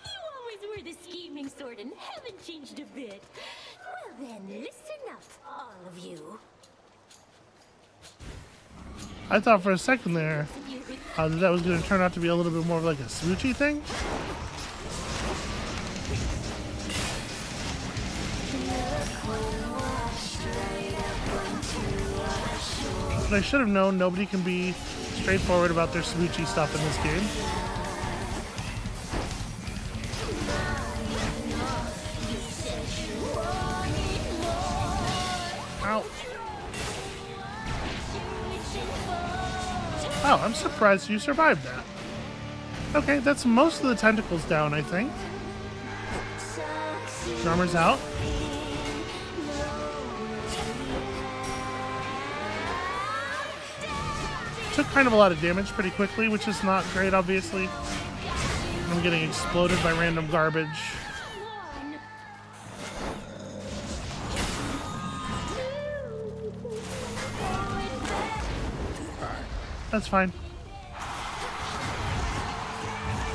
You always were the scheming sort and haven't changed a bit. Well then, listen up, all of you. I thought for a second there that was going to turn out to be a little bit more of like a smoochy thing. But I should have known nobody can be straightforward about their smoochy stuff in this game. Ow. Oh, I'm surprised you survived that. Okay, that's most of the tentacles down, I think. Drummer's out. Took kind of a lot of damage pretty quickly, which is not great, obviously. I'm getting exploded by random garbage. That's fine.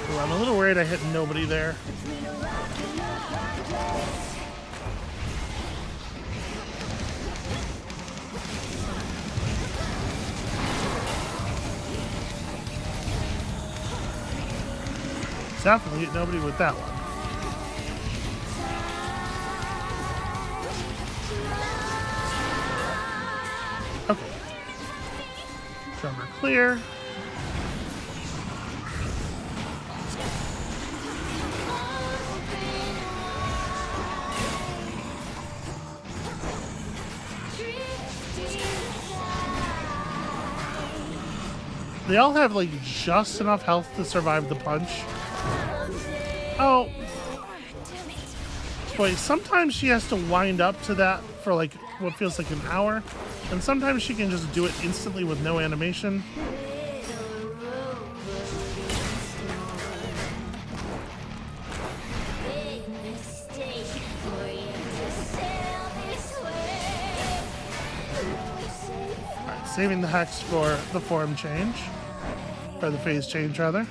Well, I'm a little worried I hit nobody there. Definitely hit nobody with that one. Okay. Drummer clear. They all have like just enough health to survive the punch. Oh. Boy, sometimes she has to wind up to that for like what feels like an hour. And sometimes she can just do it instantly with no animation. Saving the hex for the form change. Or the phase change, rather.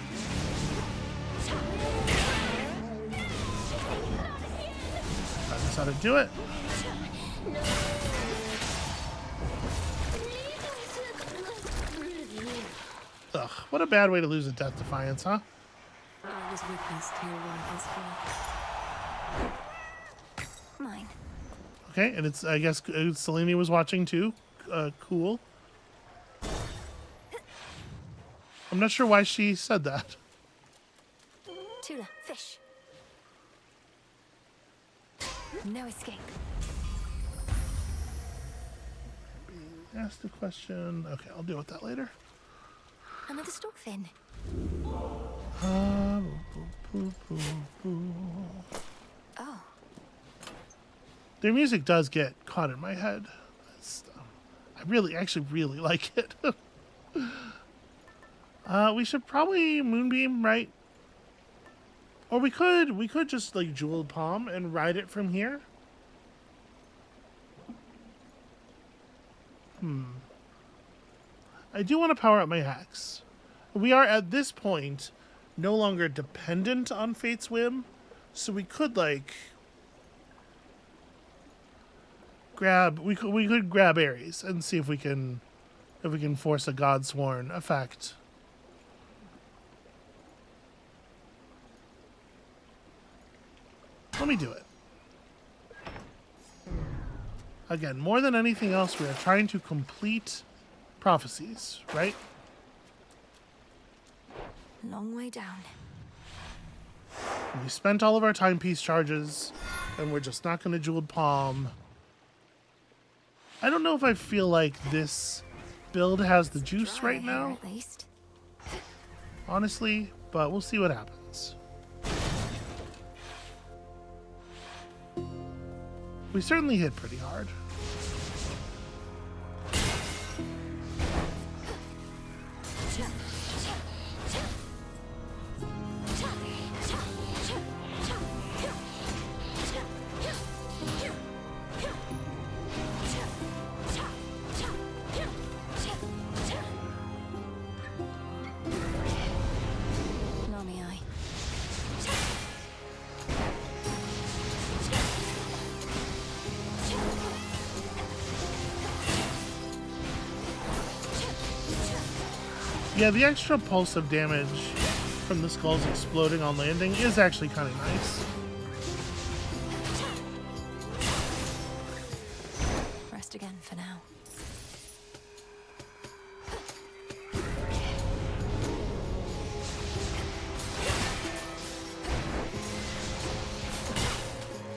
That's how to do it. Ugh, what a bad way to lose a Death Defiance, huh? I was witness to your rival's fall. Mine. Okay, and it's, I guess, Selene was watching too. Cool. I'm not sure why she said that. Tula, fish. No escape. Asked a question. Okay, I'll deal with that later. Another stockfin. Oh. Their music does get caught in my head. I actually really like it. We should probably Moonbeam, right? Or we could just like Jeweled Palm and ride it from here. I do want to power up my hex. We are at this point no longer dependent on Fate's whim, so we could like we could grab Ares and see if we can force a Godsworn effect. Let me do it. Again, more than anything else, we are trying to complete prophecies, right? Long way down. We spent all of our timepiece charges, and we're just not going to Jeweled Palm. I don't know if I feel like this build has the juice right now, at least. honestly, but we'll see what happens. We certainly hit pretty hard. Yeah, the extra pulse of damage from the skulls exploding on landing is actually kind of nice. Rest again for now.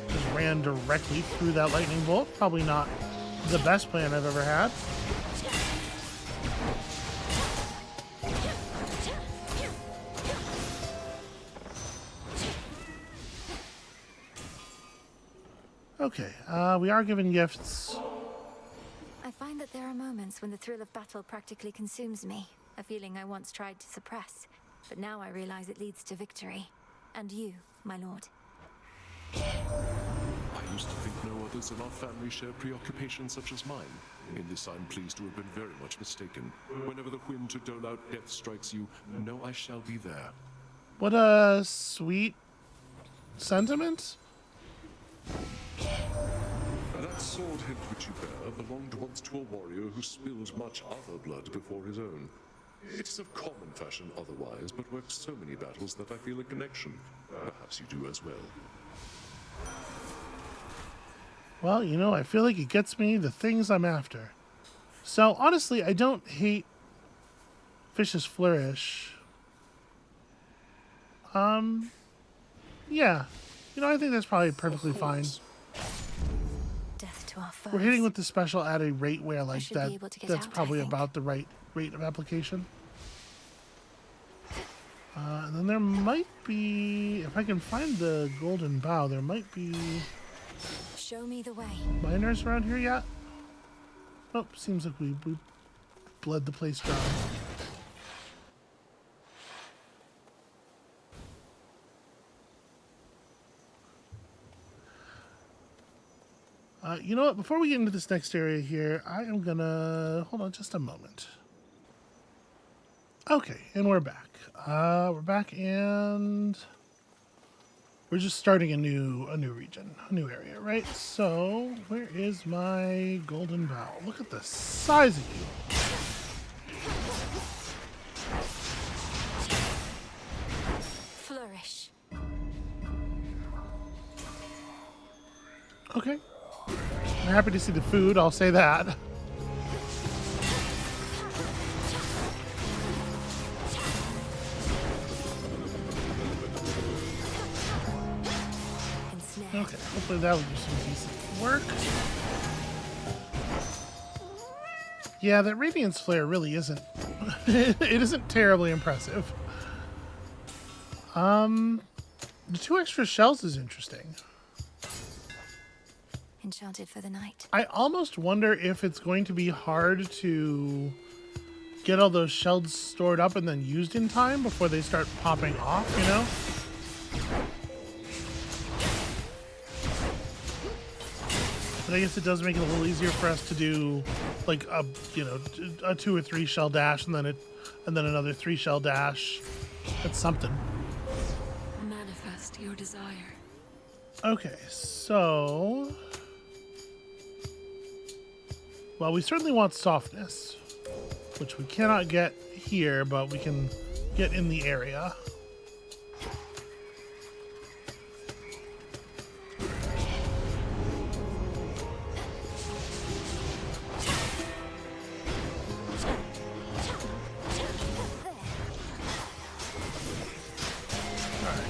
Just ran directly through that lightning bolt. Probably not the best plan I've ever had. Okay, we are given gifts. I find that there are moments when the thrill of battle practically consumes me, a feeling I once tried to suppress, but now I realize it leads to victory. And you, my lord. I used to think no others in our family shared preoccupations such as mine. In this I'm pleased to have been very much mistaken. Whenever the whim to dole out death strikes you, know I shall be there. What a sweet sentiment. That sword hilt which you bear belonged once to a warrior who spilled much other blood before his own. It is of common fashion otherwise, but works so many battles that I feel a connection. Perhaps you do as well. Well, you know, I feel like it gets me the things I'm after. So, honestly, I don't hate Fish's Flourish. Yeah. You know, I think that's probably perfectly fine. Death to our foes. We're hitting with the special at a rate where, like, that's out, probably about the right rate of application. And then there might be, if I can find the golden bow, there might be Show me the way. miners around here yet? Nope, seems like we bled the place dry. You know what? Before we get into this next area here, I am gonna hold on just a moment. Okay, and we're back. We're back, and we're just starting a new region, a new area, right? So, where is my golden bow? Look at the size of you. Flourish. Okay. I'm happy to see the food, I'll say that. Okay, hopefully that will do some decent work. Yeah, that Radiance Flare really isn't... it isn't terribly impressive. The 2 extra shells is interesting. Enchanted for the night. I almost wonder if it's going to be hard to get all those shells stored up and then used in time before they start popping off, you know? But I guess it does make it a little easier for us to do like a, you know, a 2 or 3 shell dash and then another 3 shell dash. That's something. Manifest your desire. Okay, so well, we certainly want softness, which we cannot get here, but we can get in the area.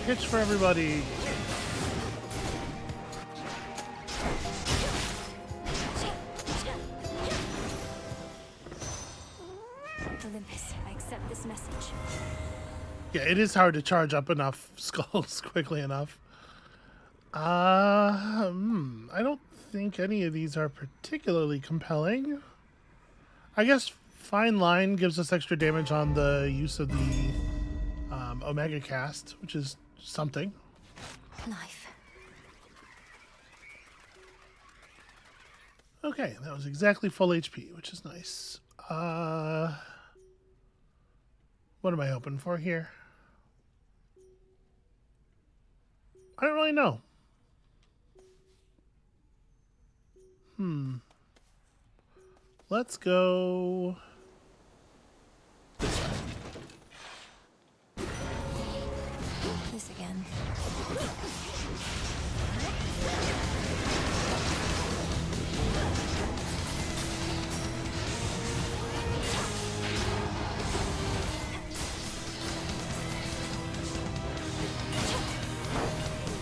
Hitch for everybody. Olympus, I accept this message. Yeah, it is hard to charge up enough skulls quickly enough. I don't think any of these are particularly compelling. I guess Fine Line gives us extra damage on the use of the Omega Cast, which is something. Life. Okay, that was exactly full HP, which is nice. What am I hoping for here? I don't really know. Let's go this way. This again.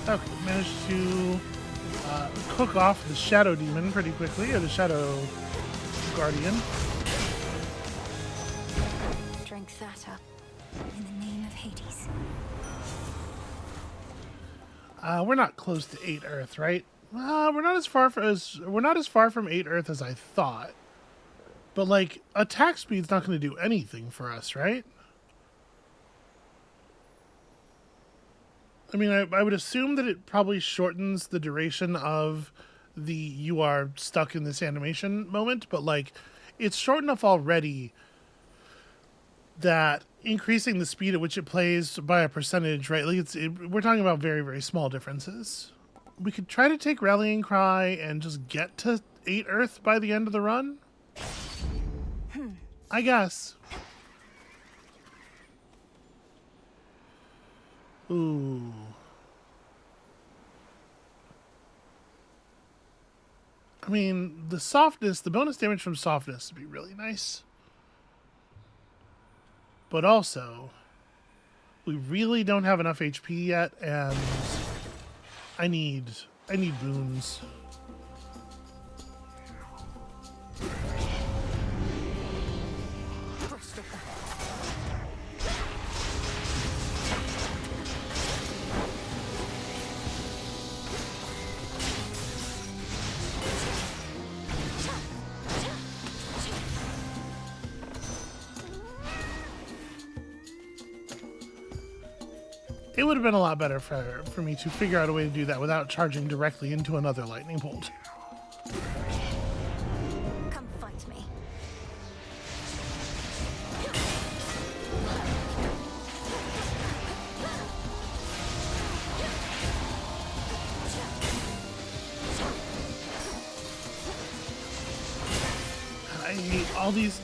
Okay, managed to cook off the Shadow Demon pretty quickly, or the Shadow Guardian. Drink that up in the name of Hades. We're not close to 8 Earth, right? We're not as far from 8 Earth as I thought. But like, attack speed's not going to do anything for us, right? I mean, I would assume that it probably shortens the duration of the you are stuck in this animation moment, but like, it's short enough already that increasing the speed at which it plays by a percentage, right? Like we're talking about very, very small differences. We could try to take Rallying Cry and just get to 8 Earth by the end of the run. I guess. Ooh. I mean, the softness, the bonus damage from softness would be really nice. But also, we really don't have enough HP yet, and I need boons. It would have been a lot better for me to figure out a way to do that without charging directly into another lightning bolt. Come fight me. I hate all these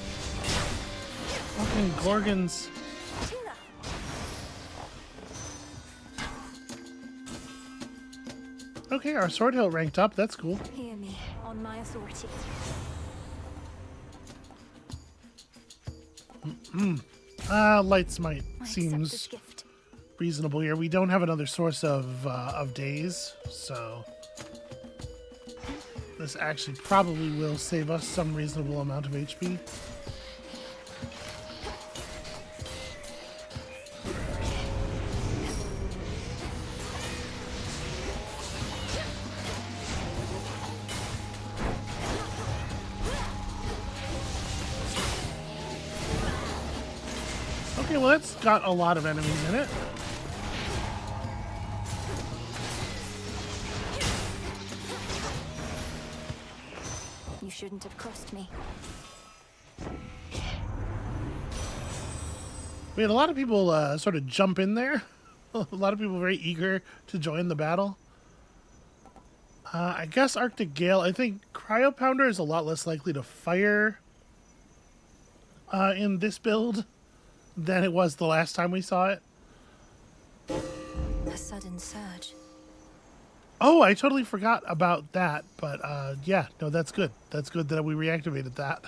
fucking Gorgons. Okay, our sword hilt ranked up. That's cool. Hear me on my authority. Light Smite seems reasonable here. We don't have another source of days, so this actually probably will save us some reasonable amount of HP. Okay, well that's got a lot of enemies in it. You shouldn't have crossed me. We had a lot of people sort of jump in there. A lot of people very eager to join the battle. I guess Arctic Gale. I think Cryo Pounder is a lot less likely to fire in this build than it was the last time we saw it. A sudden surge. Oh, I totally forgot about that. But yeah, no, that's good. That's good that we reactivated that.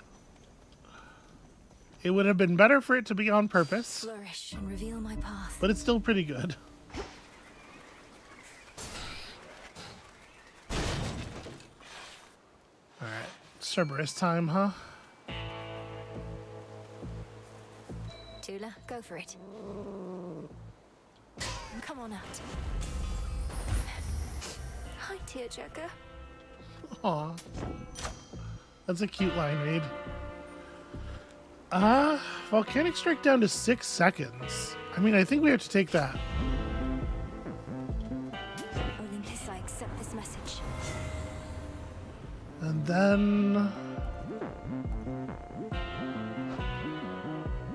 It would have been better for it to be on purpose. Flourish and reveal my path. But it's still pretty good. Alright, Cerberus time, huh? Tula, go for it. Come on out. Hi, tearjerker. Aw. That's a cute line read. Volcanic Strike down to 6 seconds. I mean, I think we have to take that. Olympus, I accept this message. And then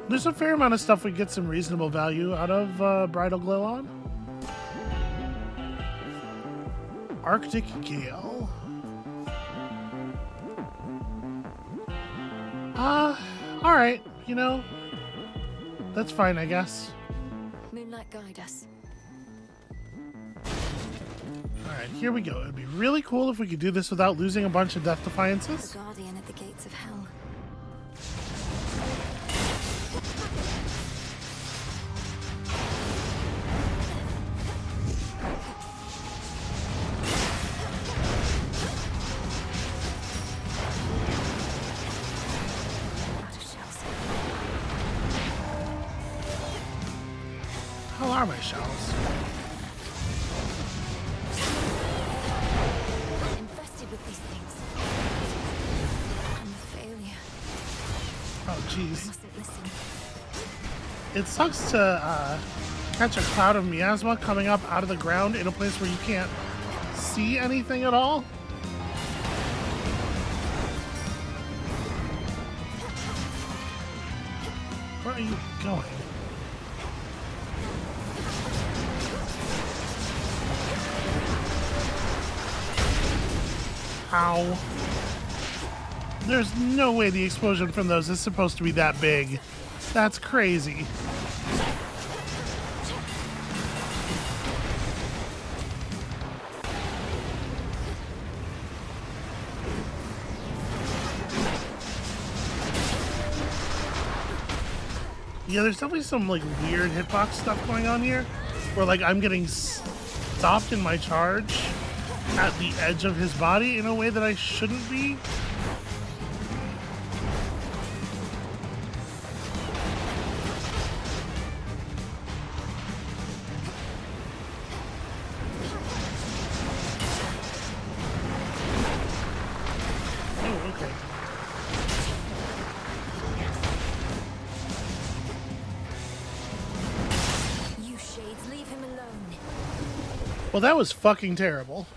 there's a fair amount of stuff we get some reasonable value out of Bridal Glow on. Arctic Gale. Alright, you know, that's fine, I guess. Moonlight, guide us. Alright, here we go. It'd be really cool if we could do this without losing a bunch of Death Defiances. The guardian at the gates of hell. How are my shells? Infested with these things. I'm a failure. Oh, jeez. Mustn't listen. It sucks to catch a cloud of miasma coming up out of the ground in a place where you can't see anything at all. Where are you going? Ow. There's no way the explosion from those is supposed to be that big. That's crazy. Yeah, there's definitely some like weird hitbox stuff going on here, where like I'm getting stopped in my charge at the edge of his body in a way that I shouldn't be. Oh, okay. You shades, leave him alone. Well, that was fucking terrible.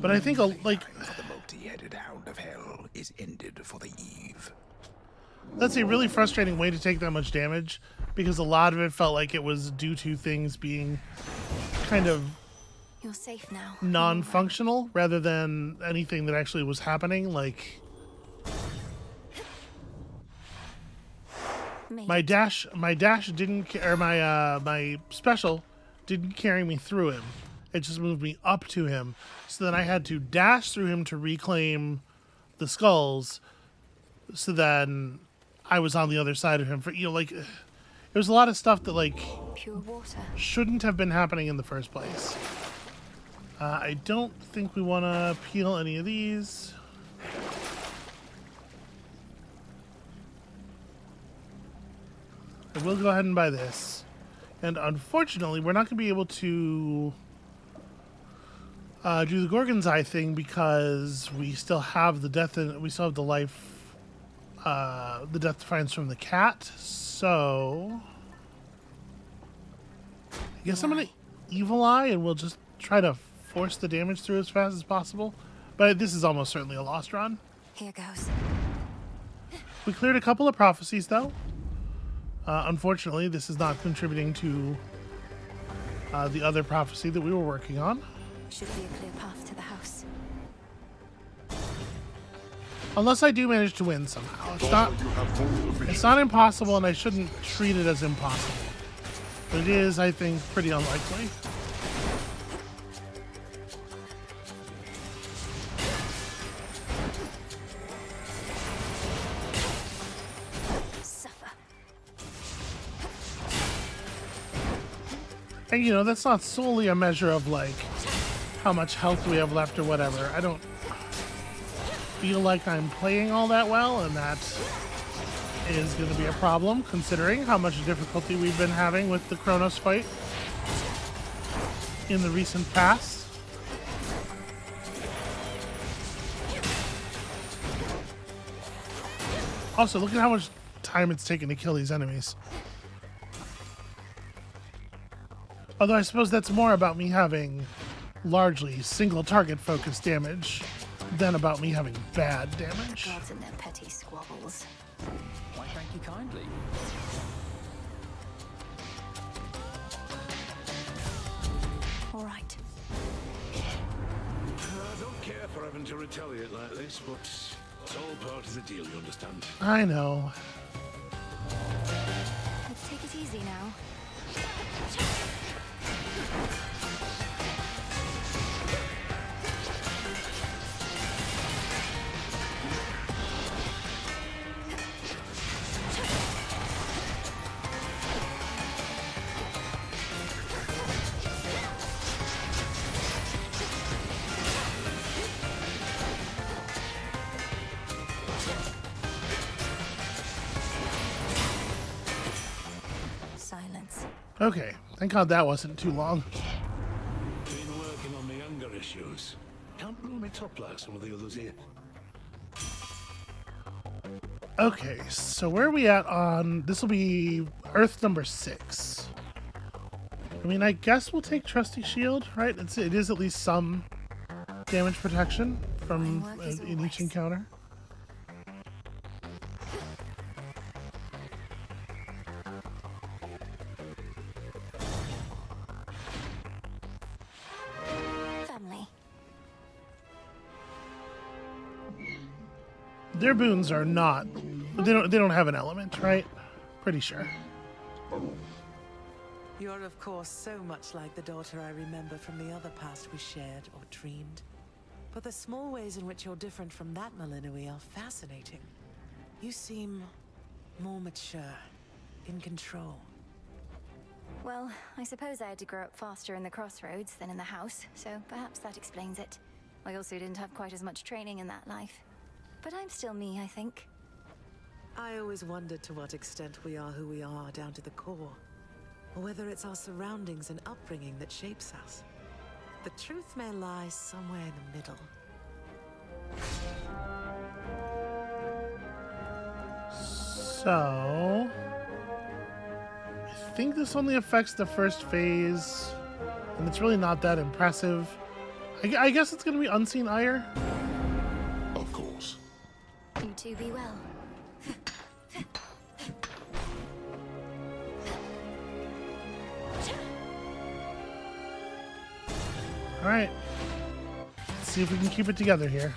But I think, like... The multi-headed hound of hell is ended for the eve. That's a really frustrating way to take that much damage, because a lot of it felt like it was due to things being kind of You're safe now. non-functional rather than anything that actually was happening. Like my dash didn't, or my special didn't carry me through him. It just moved me up to him, so then I had to dash through him to reclaim the skulls. So then I was on the other side of him for, you know, like, there's a lot of stuff that, like, pure water shouldn't have been happening in the first place. I don't think we want to peel any of these. I will go ahead and buy this. And unfortunately, we're not going to be able to do the Gorgon's Eye thing because we still have the death and we still have the life. The death defiance from the cat, so I guess I'm gonna Evil Eye and we'll just try to force the damage through as fast as possible. But this is almost certainly a lost run. Here goes. We cleared a couple of prophecies though. Unfortunately, this is not contributing to the other prophecy that we were working on. Should be a clear path to the house. Unless I do manage to win somehow. It's not impossible, and I shouldn't treat it as impossible. But it is, I think, pretty unlikely. Suffer. And, you know, that's not solely a measure of, like, how much health we have left or whatever. I don't feel like I'm playing all that well, and that is going to be a problem considering how much difficulty we've been having with the Chronos fight in the recent past. Also, look at how much time it's taken to kill these enemies. Although I suppose that's more about me having largely single target focused damage than about me having bad damage. Gods and their petty squabbles. Why, thank you kindly. All right. I don't care for having to retaliate like this, but it's all part of the deal, you understand? I know. Let's take it easy now. Silence. Okay, thank God that wasn't too long. Been working on the anger issues. Can't rule me top like some of the others here. Okay, so where are we at on... This will be Earth number 6. I mean, I guess we'll take Trusty Shield, right? It is at least some damage protection from in each encounter. Family. Their boons are not... They don't have an element, right? Pretty sure. You're, of course, so much like the daughter I remember from the other past we shared or dreamed. But the small ways in which you're different from that Malinui are fascinating. You seem more mature, in control. Well, I suppose I had to grow up faster in the crossroads than in the house, so perhaps that explains it. I also didn't have quite as much training in that life. But I'm still me, I think. I always wondered to what extent we are who we are down to the core. Or whether it's our surroundings and upbringing that shapes us. The truth may lie somewhere in the middle. So... I think this only affects the first phase, and it's really not that impressive. I guess it's gonna be Unseen Ire. Of course. You two be well. All right. Let's see if we can keep it together here.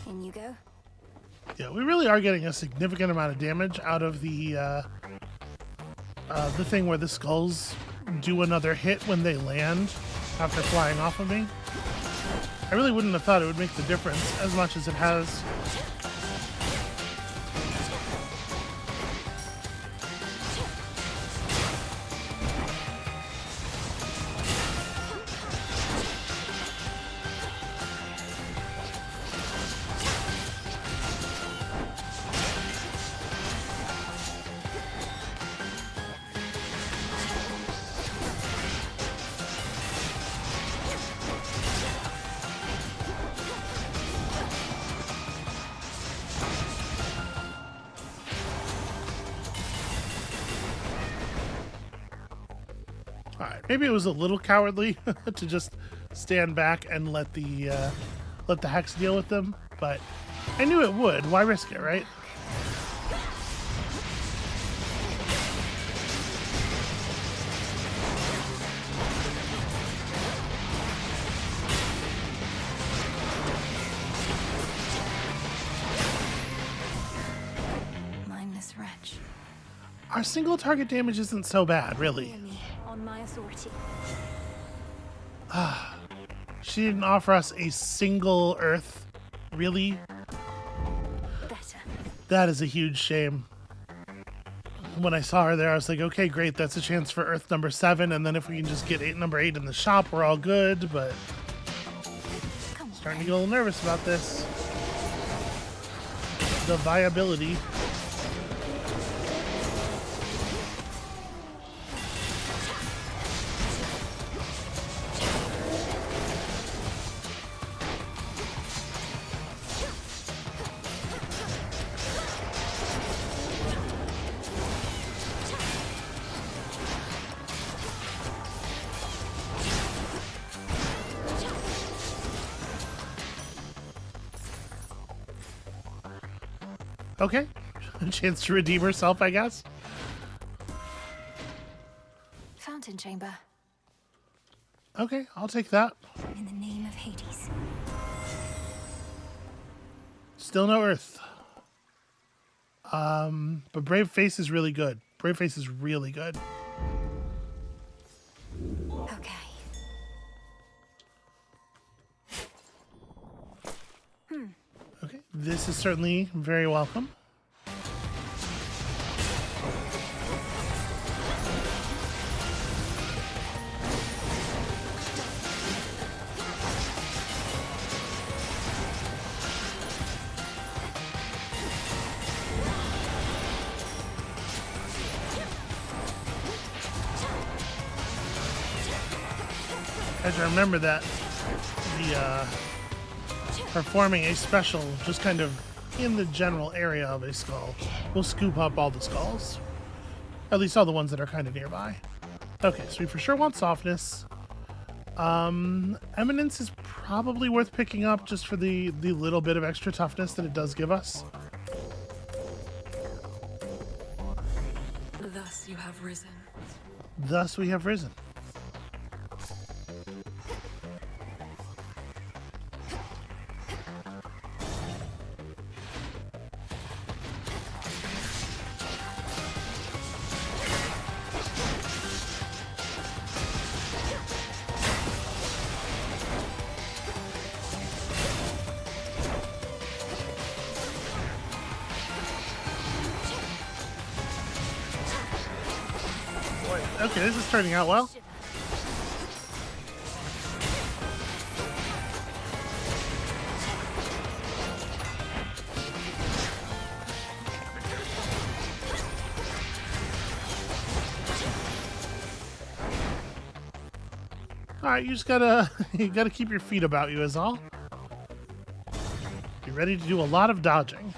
In you go. Yeah, we really are getting a significant amount of damage out of the thing where the skulls do another hit when they land after flying off of me. I really wouldn't have thought it would make the difference as much as it has. Maybe it was a little cowardly to just stand back and let the hex deal with them, but I knew it would. Why risk it, right? Mindless wretch. Our single target damage isn't so bad, really. On my authority. She didn't offer us a single earth. Really? Better. That is a huge shame. When I saw her there, I was like, okay, great, that's a chance for earth number 7, and then if we can just get number 8 in the shop, we're all good, but starting to get a little nervous about this. The viability. Okay, a chance to redeem herself, I guess. Fountain chamber. Okay, I'll take that. In the name of Hades. Still no earth. But Brave Face is really good. Brave Face is really good. Okay. Okay, this is certainly very welcome. As I remember that the performing a special just kind of in the general area of a skull will scoop up all the skulls. At least all the ones that are kind of nearby. Okay, so we for sure want softness. Eminence is probably worth picking up just for the little bit of extra toughness that it does give us. Thus you have risen. Thus we have risen. Okay, this is turning out well. Alright, you just gotta you gotta keep your feet about you is all. Be ready to do a lot of dodging.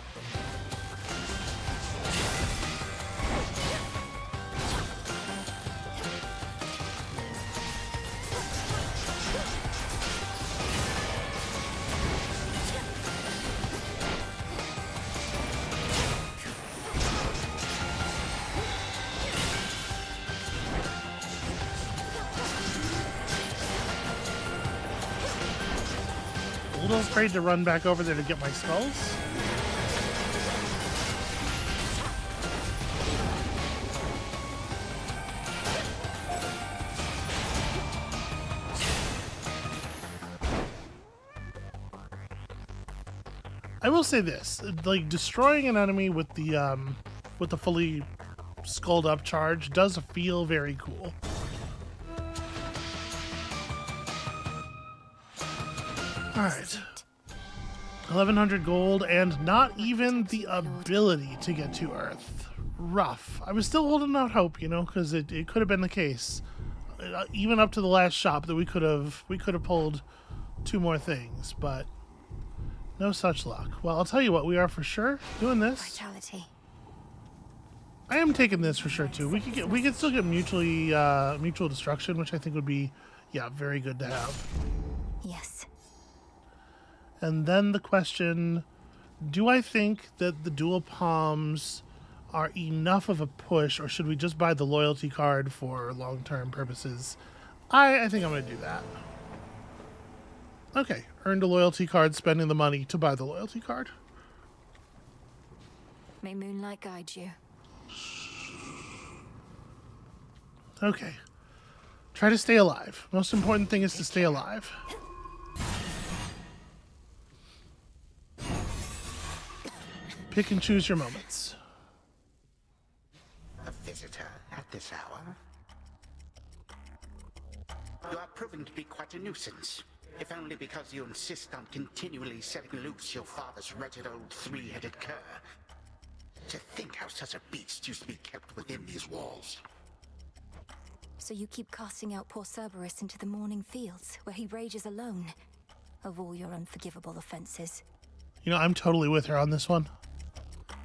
A little afraid to run back over there to get my skulls. I will say this, like destroying an enemy with the fully skulled up charge does feel very cool. Alright. 1100 gold and not even the ability to get to Earth. Rough. I was still holding out hope, you know, because it could have been the case. Even up to the last shop that we could have pulled 2 more things, but no such luck. Well, I'll tell you what, we are for sure doing this. Vitality. I am taking this for sure too. We could still get mutual destruction, which I think would be very good to have. Yes. And then the question, do I think that the dual palms are enough of a push, or should we just buy the loyalty card for long-term purposes? I think I'm going to do that. Okay, earned a loyalty card, spending the money to buy the loyalty card. May moonlight guide you. Okay. Try to stay alive. Most important thing is to stay alive. Pick and choose your moments. A visitor at this hour? You are proving to be quite a nuisance, if only because you insist on continually setting loose your father's wretched old 3-headed cur. To think how such a beast used to be kept within these walls. So you keep casting out poor Cerberus into the morning fields, where he rages alone, of all your unforgivable offenses. You know, I'm totally with her on this one.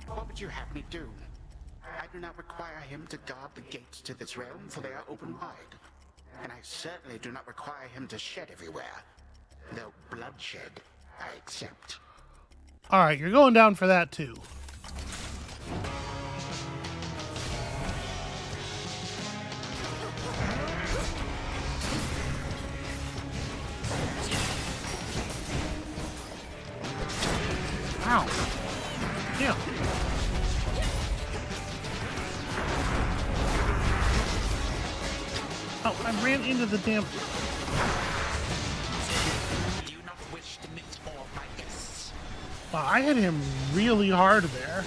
What would you have me do? I do not require him to guard the gates to this realm, for they are open wide. And I certainly do not require him to shed everywhere. Though bloodshed, I accept. Alright, you're going down for that too. Ow. Yeah. Oh, I ran into the damn... Do you not wish to meet more of my guests? Wow, I hit him really hard there.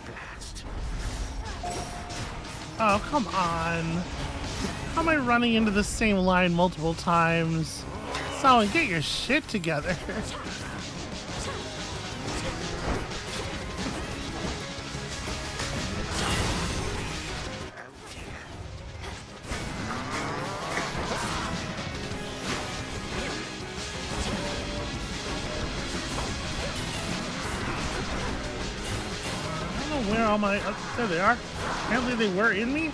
Blast. Oh, come on. How am I running into the same line multiple times? Someone, get your shit together. I don't know where all my... Oh, there they are. Apparently they were in me.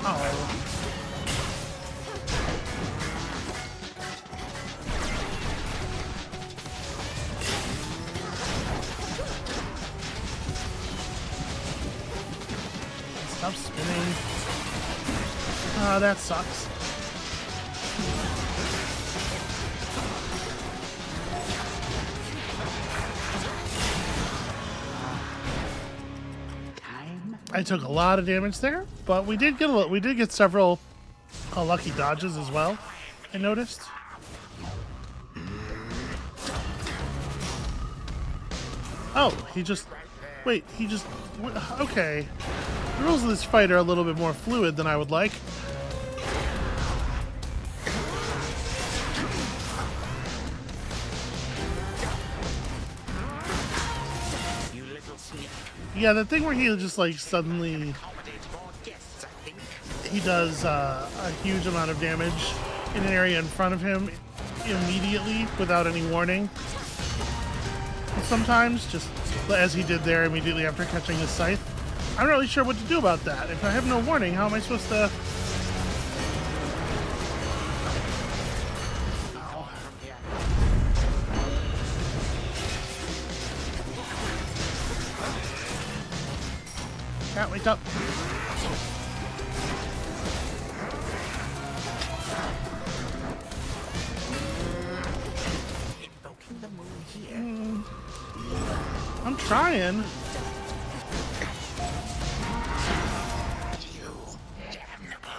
Oh. Stop spinning. Oh, that sucks. I took a lot of damage there, but we did get several lucky dodges as well. I noticed. Oh, he just okay. The rules of this fight are a little bit more fluid than I would like. Yeah, the thing where he just like suddenly he does a huge amount of damage in an area in front of him immediately without any warning. Sometimes, just as he did there immediately after catching his scythe. I'm not really sure what to do about that. If I have no warning, how am I supposed to... Cat, wake up. I'm trying.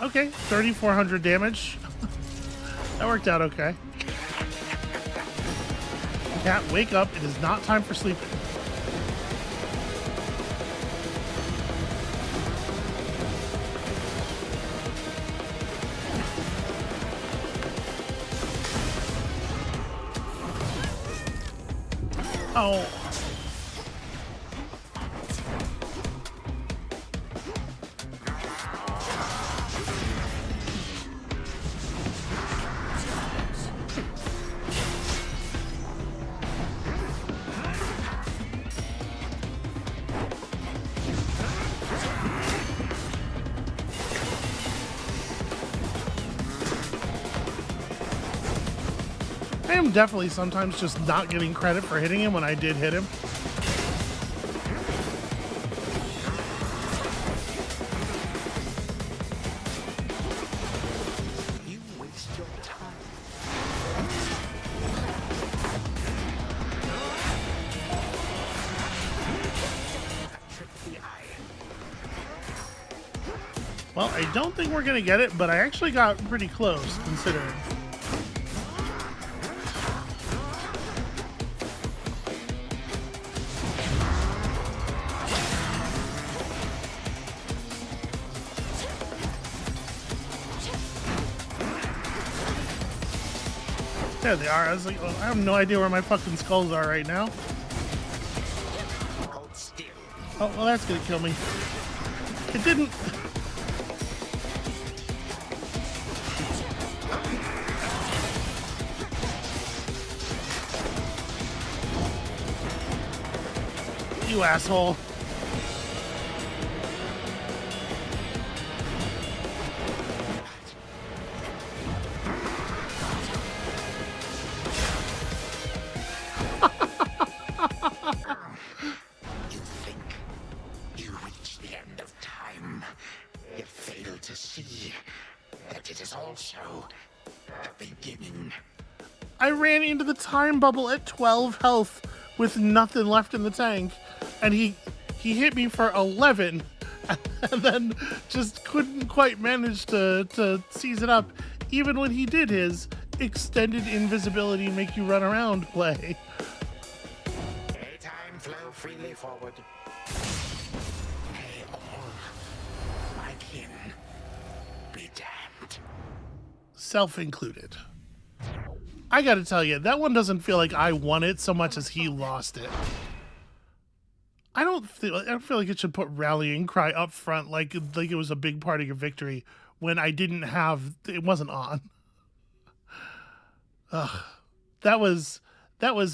Okay, 3,400 damage. That worked out okay. Cat, wake up. It is not time for sleeping. Oh. I am definitely sometimes just not getting credit for hitting him when I did hit him. You waste your time. Well, I don't think we're gonna get it, but I actually got pretty close considering. There they are. I was like, oh, I have no idea where my fucking skulls are right now. Oh, well, that's gonna kill me. It didn't. You asshole. You think you reach the end of time, yet fail to see that it is also the beginning. I ran into the time bubble at 12 health with nothing left in the tank, and he hit me for 11, and then just couldn't quite manage to seize it up, even when he did his extended invisibility make you run around play. May time flow freely forward. May all my kin be damned. Self included. I gotta tell you, that one doesn't feel like I won it so much as he lost it. I don't feel like it should put rallying cry up front like it was a big part of your victory when I didn't have it wasn't on. Ugh. That was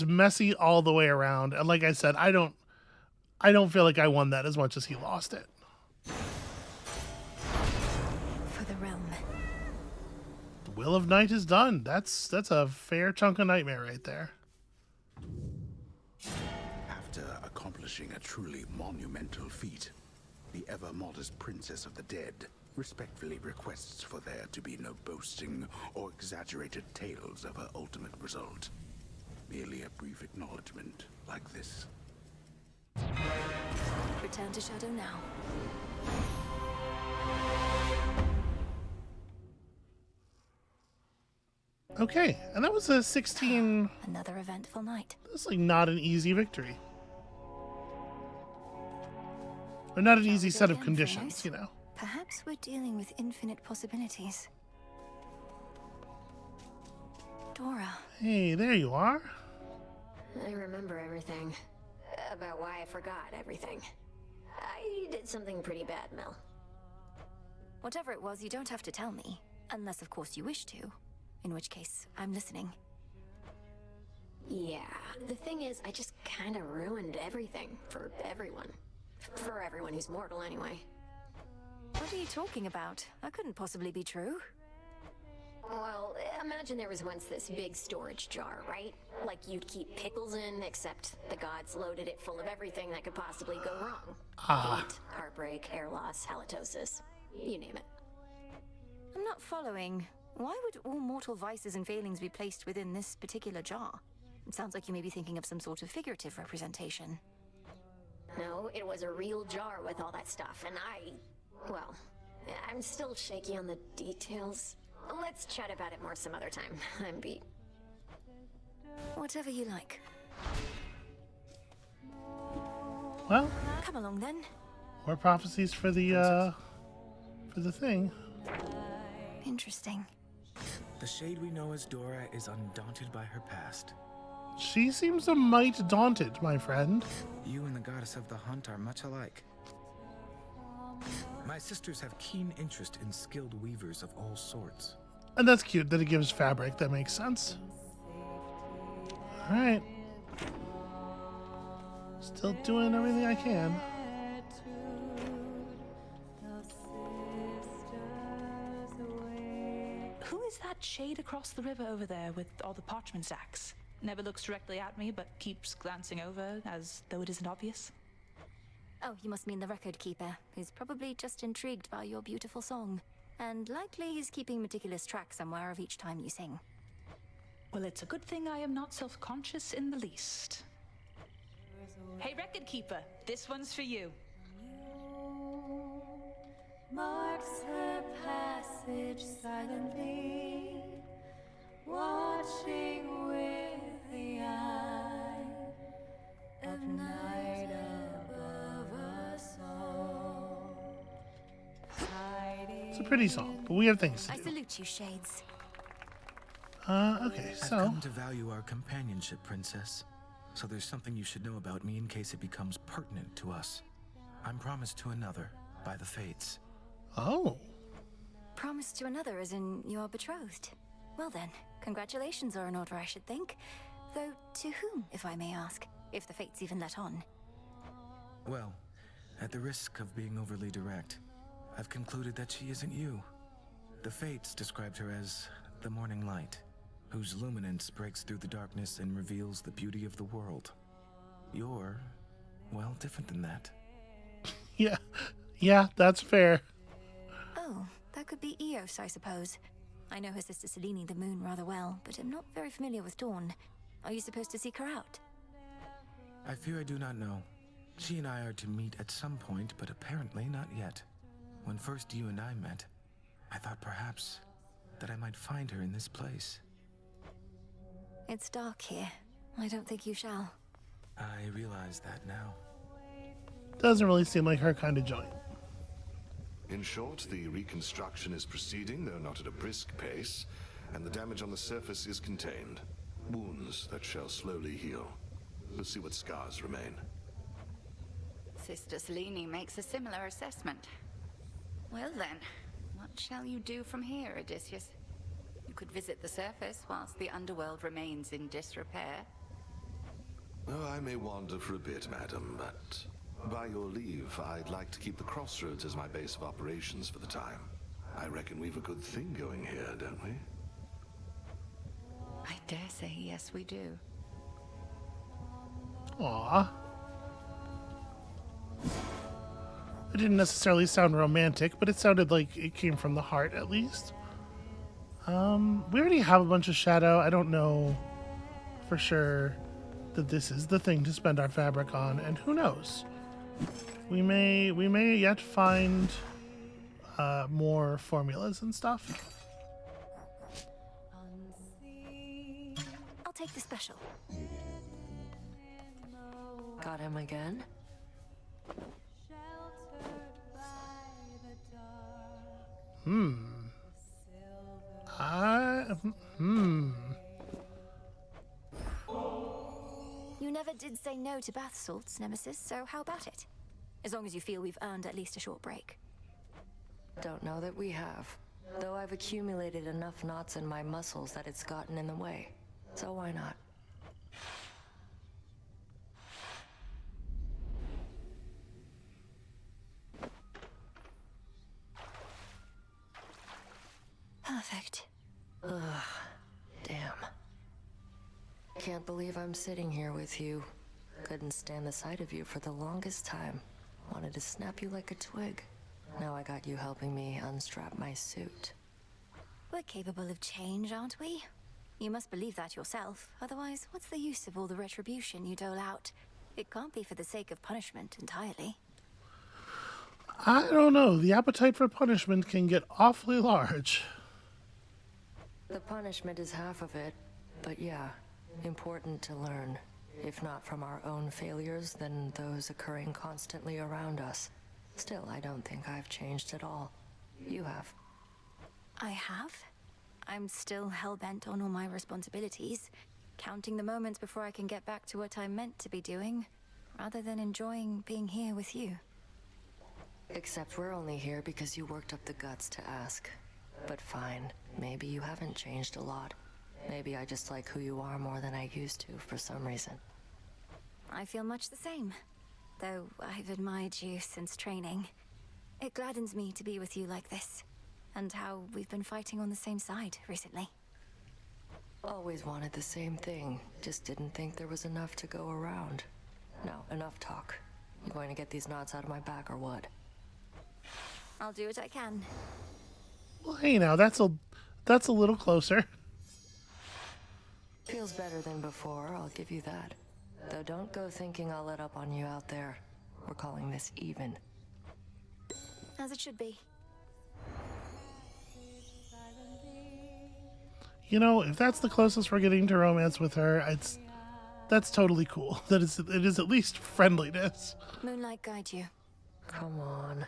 messy all the way around. And like I said, I don't feel like I won that as much as he lost it. For the realm. The Will of Night is done. That's a fair chunk of nightmare right there. After accomplishing a truly monumental feat, the ever-modest Princess of the Dead respectfully requests for there to be no boasting or exaggerated tales of her ultimate result. Merely a brief acknowledgement like this. Return to Shadow now. Okay, and that was a 16... Another eventful night. That's like not an easy victory. Or not an easy set of conditions, you know. Perhaps we're dealing with infinite possibilities. Dora. Hey, there you are. I remember everything. About why I forgot everything. I did something pretty bad, Mel. Whatever it was, you don't have to tell me. Unless, of course, you wish to. In which case, I'm listening. Yeah, the thing is, I just kind of ruined everything for everyone. For everyone who's mortal, anyway. What are you talking about? That couldn't possibly be true. Well, imagine there was once this big storage jar, right? Like you'd keep pickles in, except the gods loaded it full of everything that could possibly go wrong. Hate, heartbreak, hair loss, halitosis. You name it. I'm not following. Why would all mortal vices and failings be placed within this particular jar? It sounds like you may be thinking of some sort of figurative representation. No, it was a real jar with all that stuff, and well, I'm still shaky on the details. Let's chat about it more some other time. I'm beat. Whatever you like. Well, come along then. More prophecies for the thing. Interesting. The shade we know as Dora is undaunted by her past. She seems a mite daunted, my friend. You and the goddess of the hunt are much alike. My sisters have keen interest in skilled weavers of all sorts. And that's cute that it gives fabric. That makes sense. All right. Still doing everything I can. Who is that shade across the river over there with all the parchment sacks? Never looks directly at me, but keeps glancing over as though it isn't obvious. Oh, you must mean the record keeper, who's probably just intrigued by your beautiful song. And likely he's keeping meticulous track somewhere of each time you sing. Well, it's a good thing I am not self-conscious in the least. Hey, record keeper, this one's for you. Marks her passage silently, watching with the eye of night above us all. It's a pretty song, but we have things to I do. salute you, Shades. Okay, I've so come to value our companionship, Princess. So there's something you should know about me in case it becomes pertinent to us. I'm promised to another by the Fates. Oh. Promised to another as in you're betrothed. Well then, congratulations are in order, I should think. Though to whom, if I may ask, if the Fates even let on? Well, at the risk of being overly direct, I've concluded that she isn't you. The Fates described her as the morning light, whose luminance breaks through the darkness and reveals the beauty of the world. You're, well, different than that. Yeah, that's fair. Oh, that could be Eos, I suppose. I know her sister Selene the Moon rather well, but am not very familiar with Dawn. Are you supposed to seek her out? I fear I do not know. She and I are to meet at some point, but apparently not yet. When first you and I met, I thought perhaps that I might find her in this place. It's dark here. I don't think you shall. I realize that now. Doesn't really seem like her kind of joint. In short, the reconstruction is proceeding, though not at a brisk pace, and the damage on the surface is contained. Wounds that shall slowly heal. We'll see what scars remain. Sister Selene makes a similar assessment. Well then, what shall you do from here, Odysseus? You could visit the surface whilst the Underworld remains in disrepair. Oh, I may wander for a bit, madam, but by your leave, I'd like to keep the crossroads as my base of operations for the time. I reckon we've a good thing going here, don't we? I dare say yes, we do. Aww. It didn't necessarily sound romantic, but it sounded like it came from the heart, at least. We already have a bunch of shadow. I don't know for sure that this is the thing to spend our fabric on, and who knows? We may yet find more formulas and stuff. I'll take the special. Got him again? You never did say no to bath salts, Nemesis, so how about it? As long as you feel we've earned at least a short break. Don't know that we have. Though I've accumulated enough knots in my muscles that it's gotten in the way. So why not? Perfect. Ugh. Damn. Can't believe I'm sitting here with you. Couldn't stand the sight of you for the longest time. Wanted to snap you like a twig. Now I got you helping me unstrap my suit. We're capable of change, aren't we? You must believe that yourself. Otherwise, what's the use of all the retribution you dole out? It can't be for the sake of punishment entirely. I don't know. The appetite for punishment can get awfully large. The punishment is half of it, but yeah, important to learn. If not from our own failures, then those occurring constantly around us. Still, I don't think I've changed at all. You have. I have? I'm still hell-bent on all my responsibilities, counting the moments before I can get back to what I'm meant to be doing, rather than enjoying being here with you. Except we're only here because you worked up the guts to ask. But fine, maybe you haven't changed a lot. Maybe I just like who you are more than I used to for some reason. I feel much the same, though I've admired you since training. It gladdens me to be with you like this, and how we've been fighting on the same side recently. Always wanted the same thing, just didn't think there was enough to go around. No, enough talk. You going to get these knots out of my back or what? I'll do what I can. Well, hey now, that's a little closer. Feels better than before, I'll give you that. Though don't go thinking I'll let up on you out there. We're calling this even. As it should be. You know, if that's the closest we're getting to romance with her, that's totally cool. It is at least friendliness. Moonlight guide you. Come on.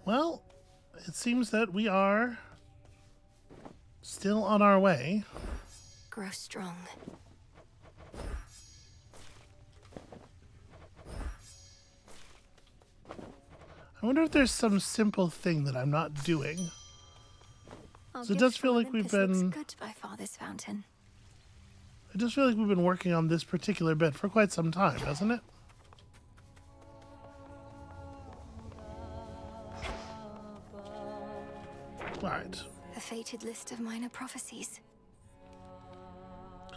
Well, it seems that we are still on our way. Grow strong. I wonder if there's some simple thing that I'm not doing. So it does feel like we've been... Good by Father's Fountain. It does feel like we've been working on this particular bit for quite some time, doesn't it? Right. A fated list of minor prophecies.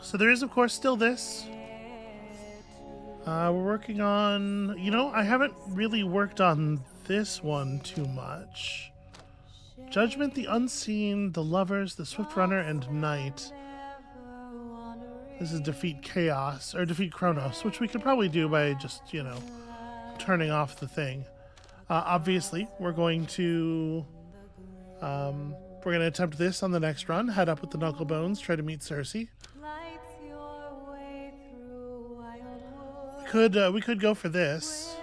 So there is, of course, still this. We're working on... You know, I haven't really worked on this one too much. Judgment, the Unseen, the Lovers, the Swift Runner, and Night. This is defeat Chaos, or defeat Chronos, which we could probably do by just, you know, turning off the thing. Obviously, we're going to attempt this on the next run. Head up with the Knucklebones, try to meet Cersei. We could go for this.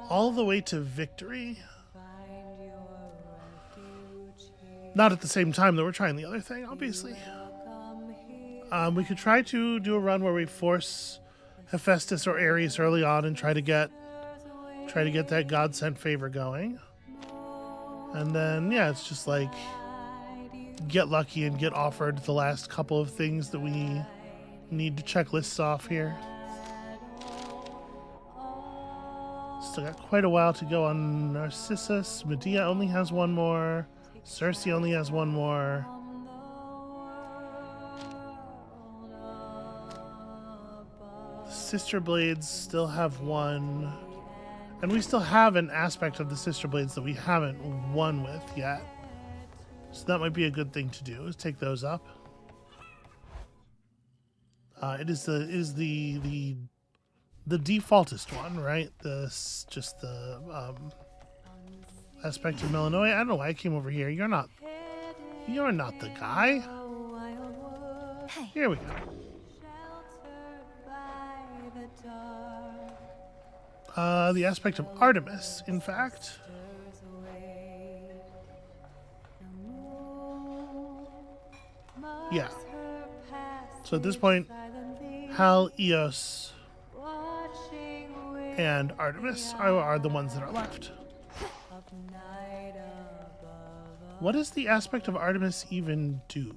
All the way to victory. Not at the same time that we're trying the other thing, obviously. We could try to do a run where we force Hephaestus or Ares early on and try to get that God-sent favor going. And then, yeah, it's just like get lucky and get offered the last couple of things that we need to check lists off here. Still got quite a while to go on Narcissus. Medea only has one more. Cersei only has one more. The Sister Blades still have one. And we still have an aspect of the Sister Blades that we haven't won with yet. So that might be a good thing to do, is take those up. It is the defaultest one, right? Just the aspect of Melanoia. I don't know why I came over here. You're not the guy. Hey. Here we go. The aspect of Artemis, in fact. Yeah. So at this point, Hal, Eos, and Artemis are the ones that are left. What does the aspect of Artemis even do?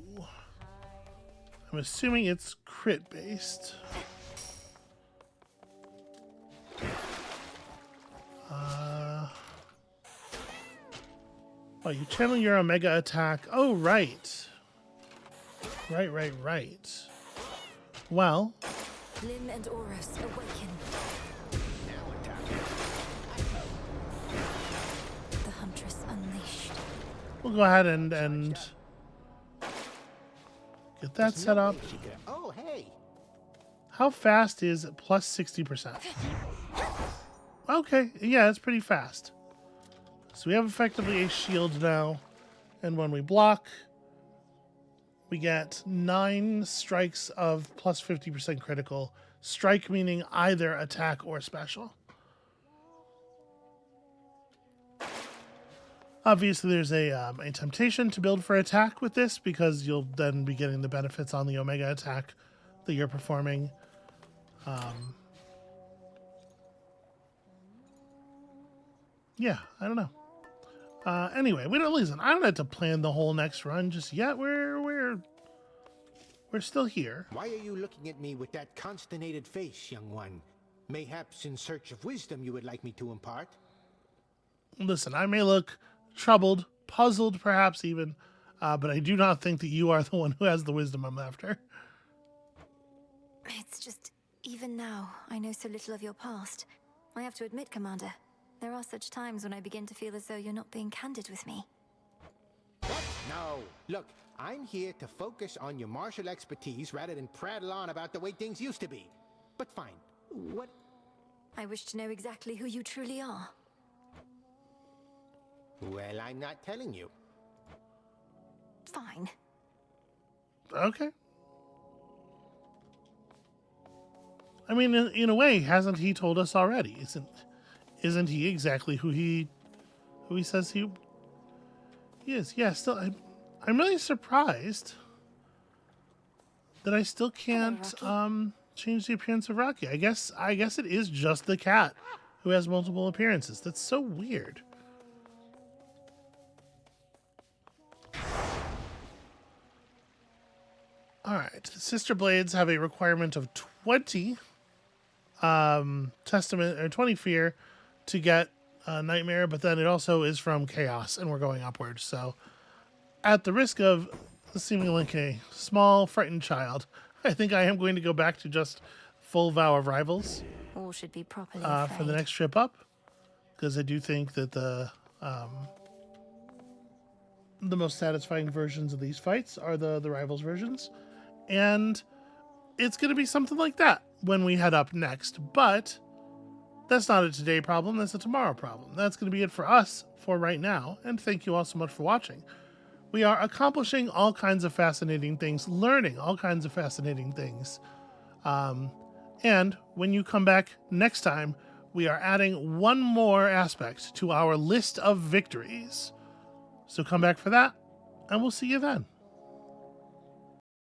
I'm assuming it's crit based. Oh, you channel your Omega attack. Oh, right. Right. Well. Lynn and Oros, awaken. The Huntress unleashed. We'll go ahead and get that set up. Oh, hey. How fast is plus 60%? Okay, yeah, it's pretty fast. So we have effectively a shield now, and when we block, we get 9 strikes of plus 50% critical. Strike meaning either attack or special. Obviously, there's a temptation to build for attack with this, because you'll then be getting the benefits on the Omega attack that you're performing. Yeah, I don't know. Anyway, we don't listen. I don't have to plan the whole next run just yet. We're still here. Why are you looking at me with that consternated face, young one? Mayhaps in search of wisdom you would like me to impart? Listen, I may look troubled, puzzled perhaps even, but I do not think that you are the one who has the wisdom I'm after. It's just, even now, I know so little of your past. I have to admit, Commander, there are such times when I begin to feel as though you're not being candid with me. What? No. Look, I'm here to focus on your martial expertise rather than prattle on about the way things used to be. But fine. What? I wish to know exactly who you truly are. Well, I'm not telling you. Fine. Okay. I mean, in a way, hasn't he told us already? Isn't he exactly who he says he is? Yeah, still, I'm really surprised that I still can't change the appearance of Rocky. I guess it is just the cat who has multiple appearances. That's so weird. All right, Sister Blades have a requirement of 20 Testament or 20 Fear to get Nightmare, but then it also is from Chaos, and we're going upwards. So, at the risk of seeming like a small, frightened child, I think I am going to go back to just full Vow of Rivals. All should be properly for the next trip up, because I do think that the most satisfying versions of these fights are the Rivals versions, and it's going to be something like that when we head up next. But that's not a today problem, that's a tomorrow problem. That's going to be it for us for right now, and thank you all so much for watching. We are accomplishing all kinds of fascinating things, learning all kinds of fascinating things. And when you come back next time, we are adding one more aspect to our list of victories. So come back for that, and we'll see you then.